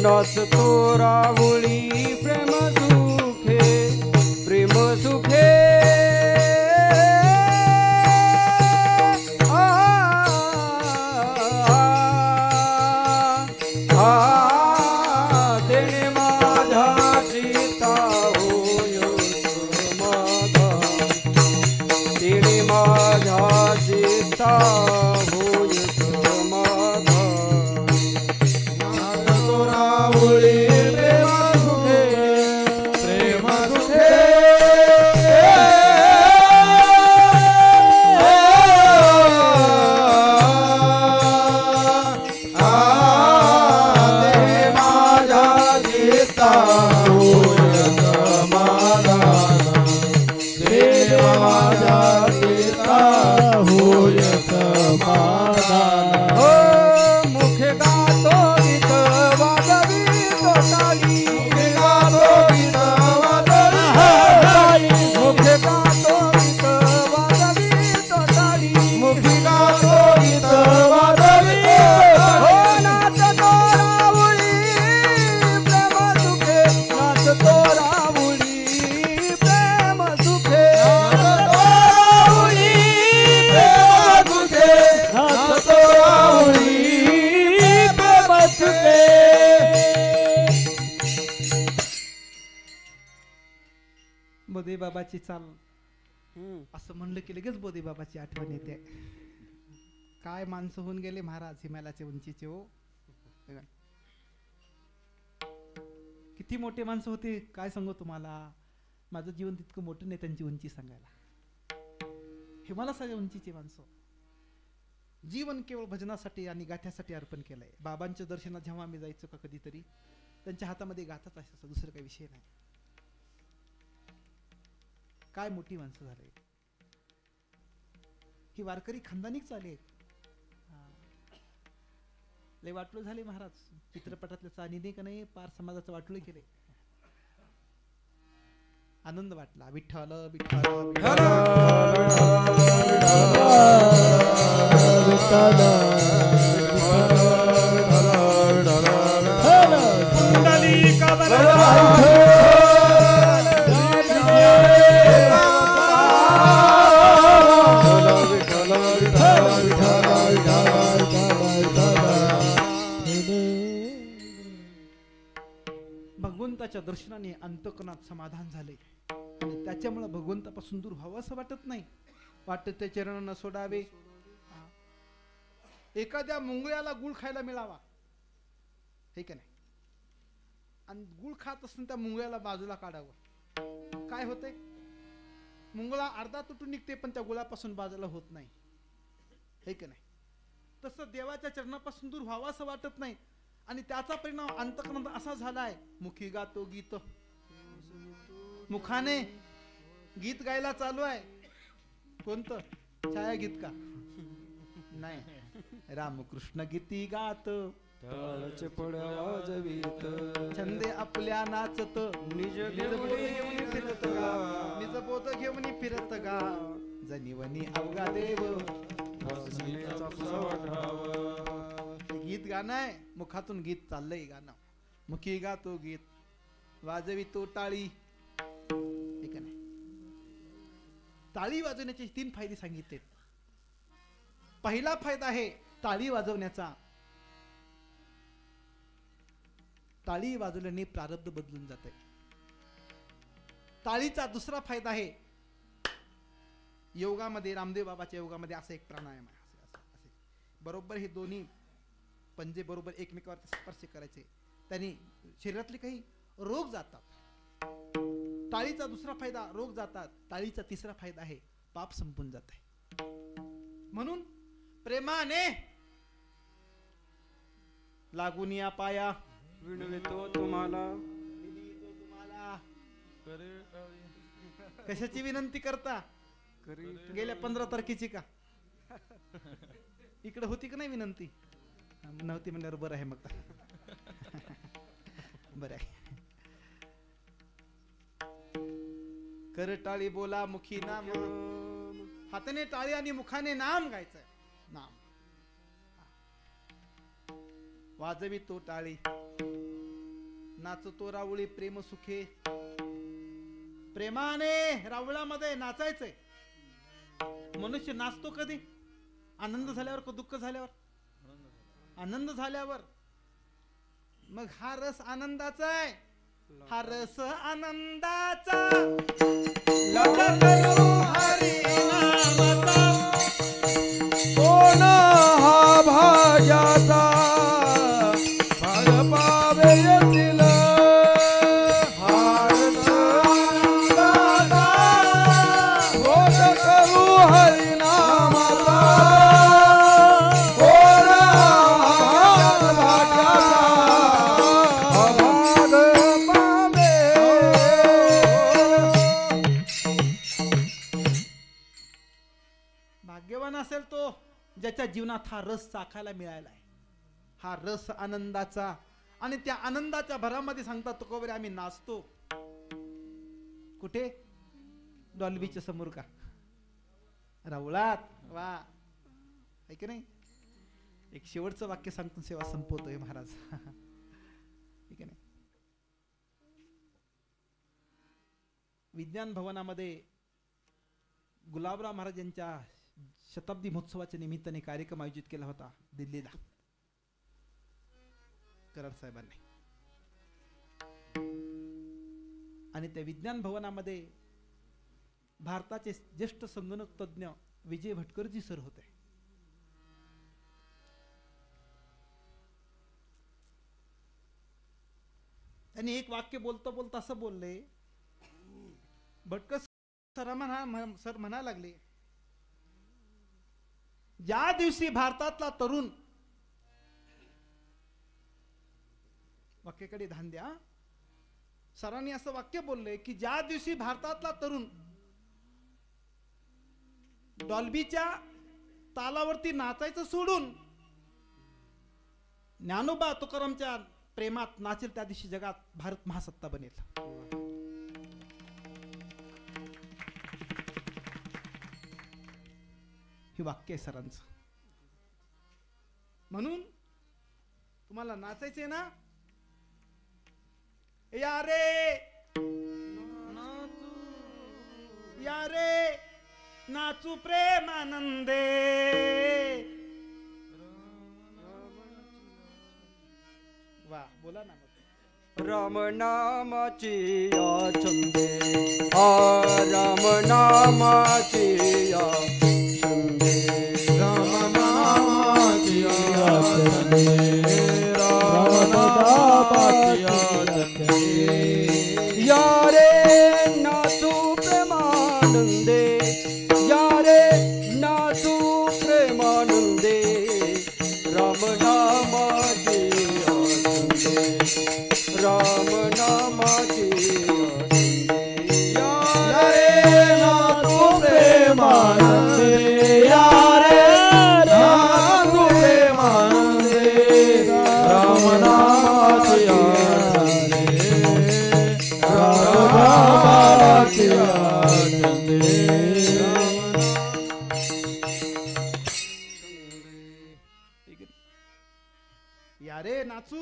नाचतो राहुळी प्रेम सुखे, प्रेम सुखे, तेने माझ्या चित्ता होय समाधान, तेने माझ्या चित्ता होय समाधान, नाचतो राहुळी प्रेम सुखे, प्रेम सुखे, तेने माझ्या चित्ता होय समाधान, तेने माझ्या चित्ता होय समाधान. हो मुखे गातो गीत वाजवितो टाळी, मुखी गातो गीत वाजवितो, मुखे गातो गीत वाजवितो टाळी, मुखी गातो गीत वाजवितो, हो नाचतो राहुळी प्रेम सुखे, नाचतो राहुळी प्रेम सुखे, राहुळी प्रेम सुखे, नाचतो राहुळी प्रेम सुखे. बोधे बाबाची चाल असं म्हणलं की लगेच बोधे बाबाची आठवण येते. काय माणसं होऊन गेले महाराज हिमालयाचे उंचीचे. हो बघा. किती मोठे माणसं होते काय सांगू तुम्हाला. माझं जीवन तितकं मोठं नाही त्यांची उंची सांगायला. हिमालयाच्या उंचीचे माणसं जीवन केवळ भजनासाठी आणि गाथ्यासाठी अर्पण केलंय. बाबांच्या दर्शनात जेव्हा आम्ही जायचो का कधीतरी त्यांच्या हातामध्ये गाथाच असायचा, दुसरं काही विषय नाही. काय मोठी माणसं झाले. ही वारकरी खानदानीच चाले. लय वाटलं झाले महाराज. चित्रपटातल्या चांदीने का नाही पार समाजाचं वाटलं केले. आनंद वाटला. विठ्ठल विठ्ठल विठ्ठल. पुंडलिका भगवंताच्या दर्शनाने अंतकरणात समाधान झाले आणि त्याच्यामुळे भगवंतापासून दूर व्हावं असं वाटत नाही. वाटत ते चरण न सोडावे. एखाद्या मुंगळ्याला गुळ खायला मिळावा, हे का नाही, आणि गुळ खात असताना त्या मुंगळ्याला बाजूला काढावं. काय होतंय? मुंगळा अर्धा तुटून निघते पण त्या गुळापासून बाजूला होत नाही, हे की नाही? तसं देवाच्या चरणापासून दूर व्हावं असं वाटत नाही आणि त्याचा परिणाम अंतःकरणात असा झालाय, मुखी गातो गीत, मुखाने गीत गायला चालू आहे. कोणतं? छाया गीत का? नाही, रामकृष्ण गीती गात, टाळाचे पड्या वाजवीत, छंदे आपल्या नाचत, निज निज बोध घेऊन फिरत गा, निज बोध घेऊन फिरत गा, जनिवनी अवघा देव वासनेचा पुसवाठाव. गीत गाणं आहे, मुखातून गीत चाललंय गाणं. मुखी गातो गीत, वाजवी तो टाळी, ठीक आहे. टाळी वाजवण्याचे 3 फायदे सांगितले. पहिला फायदा आहे टाळी वाजवण्याचा, टाळी वाजवल्याने प्रारब्ध बदलून जाते. टाळीचा दुसरा फायदा आहे, योगामध्ये रामदेव बाबाच्या योगामध्ये असा एक प्राणायाम आहे, असे बरोबर हे दोन्ही पंजे बरोबर एकमेकावर स्पर्श करायचे, त्यांनी शरीरातले काही रोग जातात. टाळीचा दुसरा फायदा रोग जातात. टाळीचा तिसरा फायदा आहे पाप संपून जात आहे. म्हणून प्रेमाने लागून या पाया विनवितो तुम्हाला. कशाची विनंती करता? गेल्या 15 तारखेची का? इकडे होती का नाही विनंती? नव्हती म्हणल्यावर बरं आहे मग. बरं आहे. कर टाळी बोला मुखी नाम, हाताने टाळी आणि मुखाने नाम गायचंय. नाम वाजवी तो टाळी, नाचतो रावळी प्रेम सुखे. प्रेमाने रावळामध्ये नाचायचंय. मनुष्य नाचतो कधी? आनंद झाल्यावर का दुःख झाल्यावर? आनंद झाल्यावर. मग हा रस आनंदाचा आहे, हा रस आनंदाचा. लग करू हरी नामाचा, कोण हा भाग्याचा भाग पावे येतील. हारच आनंदाचा बोध करू हरिनामाचा. कोण हा भाग्याचा भाग पावे. भाग्यवान असेल तो ज्याच्या जीवनात हा रस चाखायला मिळाला आहे, हा रस आनंदाचा. आणि त्या आनंदाच्या भरामध्ये सांगतात तुकोबरे आम्ही नाचतो. कुठे? डॉल्बीच्या समोर का? रावळात. वा, आहे की नाही? एक शेवटचं वाक्य सांगतो, सेवा संपवतोय महाराज. ठीक आहे नाही? विज्ञान भवनामध्ये गुलाबराव महाराज यांच्या शताब्दी महोत्सवाच्या निमित्ताने कार्यक्रम आयोजित केला होता दिल्लीला, कराड साहेबांनी. आणि त्या विज्ञान भवनामध्ये भारताचे ज्येष्ठ संगणक तज्ञ विजय भटकरजी सर होते. त्यांनी एक वाक्य बोलता बोलता असं बोलले, भटकर सर म्हणा लागले, ज्या दिवशी भारतातला तरुण, वाक्याकडे ध्यान द्या, सरांनी असं वाक्य बोलले की ज्या दिवशी भारतातला तरुण डॉल्बीच्या तालावरती नाचायचं सोडून ज्ञानोबा तुकारामच्या प्रेमात नाचेल, त्या दिवशी जगात भारत महासत्ता बनेल. हे वाक्य आहे सरांचं. म्हणून तुम्हाला नाचायचंय ना, या रे या रे नाचू प्रेमानंदे. वा, बोला ना. राम नामाची या छंदे, राम नामाची या छंदे, राम नामाची या छंदे, राम नामाची या छंदे. या रे नाचू प्रेमानंदे. अरे नाचू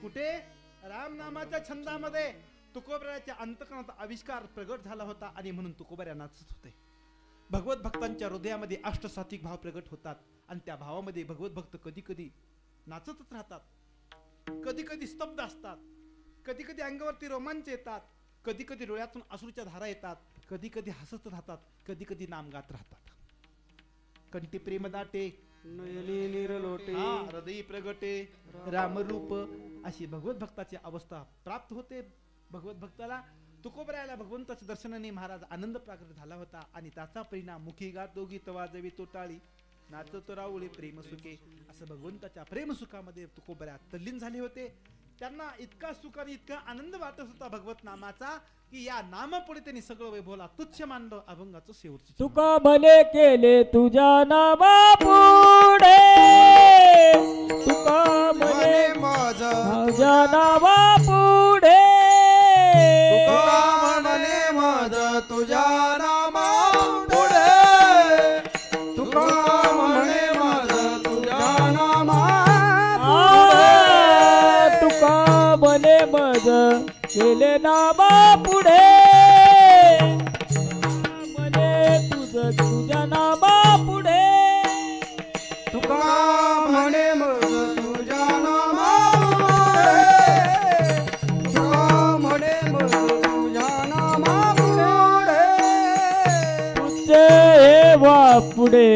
कुठे? राम नामाच्या छंदामध्ये तुकोबऱ्याच्या अंतकरणात आविष्कार प्रगट झाला होता आणि म्हणून तुकोबऱ्या नाचत होते. भगवत भक्तांच्या हृदयामध्ये अष्टसात्विक भाव प्रगट होतात आणि त्या भावामध्ये भगवत भक्त कधी कधी नाचतच राहतात, कधी कधी स्तब्ध असतात, कधी कधी अंगावरती रोमांच येतात, कधी कधी डोळ्यातून अश्रूच्या धारा येतात, कधी कधी हसत राहतात, कधी कधी नाम गात राहतात. कंठी प्रेम दाटे नयनी निरलोटे हृदयी प्रगटे रामरूप अशी भगवत भक्ताची अवस्था प्राप्त होते. भगवत भक्ताला तुकोबऱ्याला भगवंताच्या दर्शनाने महाराज आनंद प्राप्त झाला होता आणि त्याचा परिणाम मुखी गात दोघी तवाजवी तोटाळी नाचत राऊळे प्रेम सुखे असं भगवंताच्या प्रेम सुखामध्ये तुकोबऱ्या तल्लीन झाले होते. त्यांना इतका सुख आणि इतका आनंद वाटत होता भगवत नामाचा की या नामापुढे त्यांनी सगळं वैभवला तुच्छ मानलं. अभंगाचं शेवटचं तुका भले केले तुझ्या नामा पुढे, तुका भले तुझ्या नामा पुढे, तुका म्हणे मज तुझ्या नामा पुढे, तुका म्हणे मज तुझ्या नामा तुका भले मज केले नामा पुढे, म्हणे तुझ तुझ्या नामा पुढे, तुका म्हणे मज तुझ्या नामा पुढे, तुका म्हणे मज तुझ्या नामा पुढे, तुझे हे बापुडे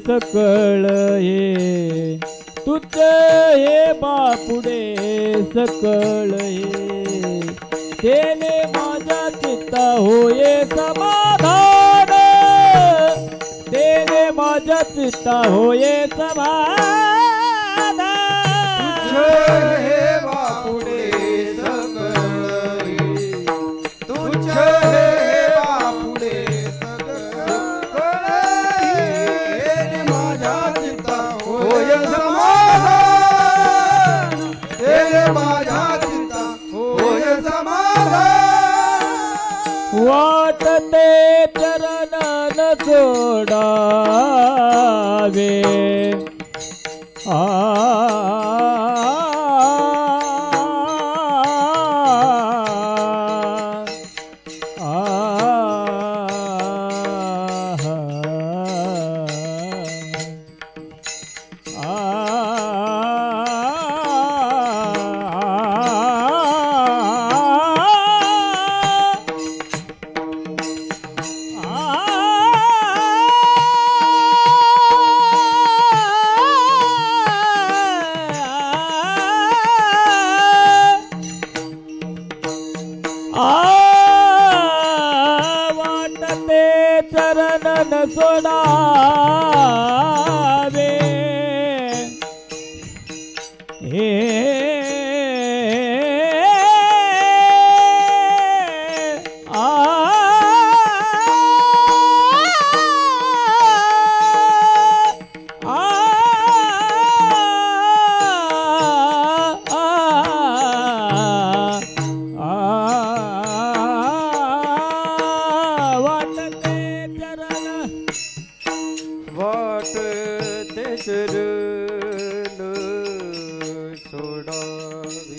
सकळ हे, तुझे हे बापुडे सकळ हे, तेने माझ्या चित्ता होये समाधान, तेने माझ्या चित्ता होये समाधान. हे बापुडे सकळी, तुझे हे बापुडे सकळी, हे माझ्या चित्ता होय समाधान, हे माझ्या चित्ता होय समाधान. वाटते चरण न सोडावे, वाटते चरण न सोडावे, हे वाटते चरण सोडावी,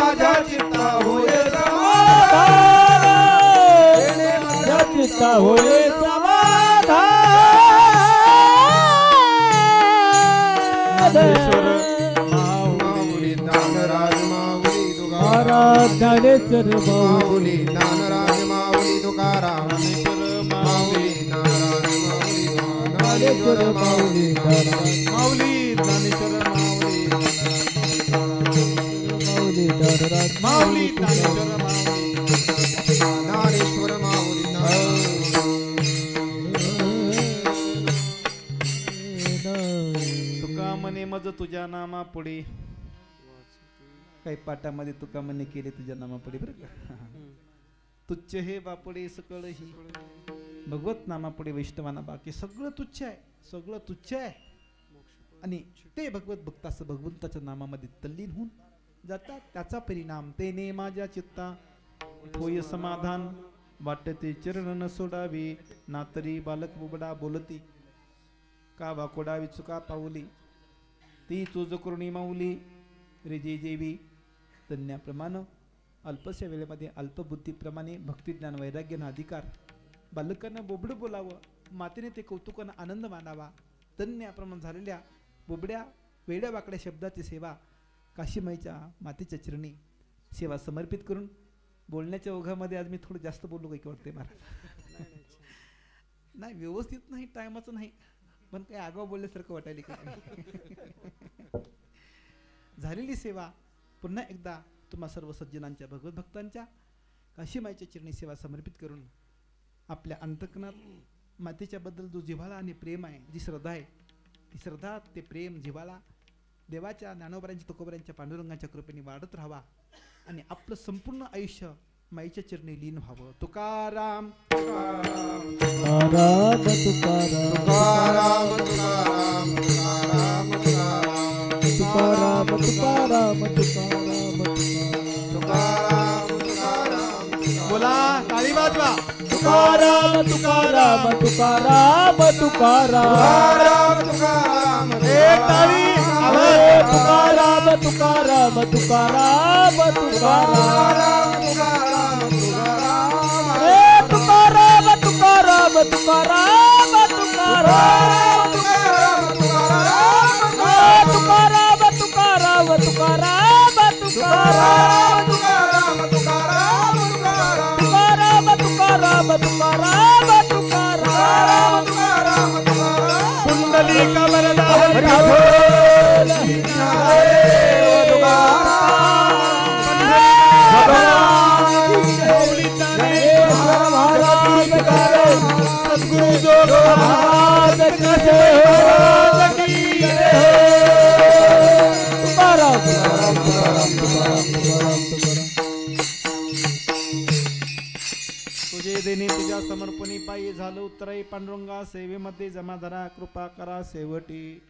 माझ्या चित्ता होय समाधान तेने माझ्या चित्ता होय समाधान ज्ञानेश्वर माऊली ज्ञानराज माऊली तुकाराम महाराज ज्ञानेश्वर माऊली ज्ञानराज माऊली तुकाराम माऊली ज्ञानराज माऊली ज्ञानेश्वर माऊली माऊली ज्ञानेश्वर माऊली माऊली धनराज माऊली ज्ञानेश्वर माऊली ज्ञानेश्वर माऊली तुका म्हणे मज तुझ्या नामा पुढे काही पाठामध्ये तुका म्हणे केले तुझ्या नामा पुढे बरं का तुच्छ हे बापुडे सकळ ही भगवत नामा पुढे वैष्णवाना बाकी सगळं तुच्छ आहे सगळं तुच्छ आहे आणि ते भगवत भक्तास भगवंताच्या नामामध्ये तल्लीन होऊन जातात त्याचा परिणाम तेने माझ्या चित्ता होय समाधान वाटते चरण न सोडावी ना तरी बालक बुबडा बोलती का वाकोडावी चुका पावली ती तुझ करुणी माऊली रिजे जेवी तज्ञाप्रमाणे अल्पशा वेळेमध्ये अल्पबुद्धीप्रमाणे भक्तिज्ञान वैराग्यानं अधिकार बालकांना बोबडं बोलावं मातेने ते कौतुकानं आनंद मानावा तज्ञाप्रमाणे झालेल्या बोबड्या वेड्या वाकड्या शब्दाची सेवा काशीमाईच्या मातेच्या चरणी सेवा समर्पित करून बोलण्याच्या ओघामध्ये आज मी थोडं जास्त बोललो काही वाटते महाराज नाही व्यवस्थित नाही टायमाचं नाही पण काही आगाव बोलल्यासारखं वाटायला काय झालेली सेवा पुन्हा एकदा तुम्हा सर्व सज्जनांच्या भगवत भक्तांच्या काशीमाईच्या चरणी सेवा समर्पित करून आपल्या अंतकरणात मातेच्या बद्दल जो जिव्हाळा आणि प्रेम आहे जी श्रद्धा आहे ती श्रद्धा ते प्रेम जिव्हाळा देवाच्या ज्ञानोबरांच्या तुकोबरांच्या पांडुरंगाच्या कृपेने वाढत राहावा आणि आपलं संपूर्ण आयुष्य माईच्या चरणी लीन व्हावं तुकाराम तुकाराम तुकाराम तुकाराम तुकाराम तुकाराम तुकाराम तुकाराम तुकाराम तुकाराम बोला टाळी वाजवा तुकाराम तुकाराम तुकाराम तुकाराम तुकाराम एक टाळी आवाज तुकाराम तुकाराम तुकाराम तुकाराम तुकाराम तुकाराम तुकाराम तुकाराम तुकाराम तुकाराम तुकाराम तुकाराम तुकाराम तुकाराम तुकाराम कुंडली कमरला सद्गुरु जोग महाराज तुझे देणे तुझ्या समर्पणी पायी झालं उत्तराई पांडुरंगा सेवेमध्ये जमा धरा कृपा करा शेवटी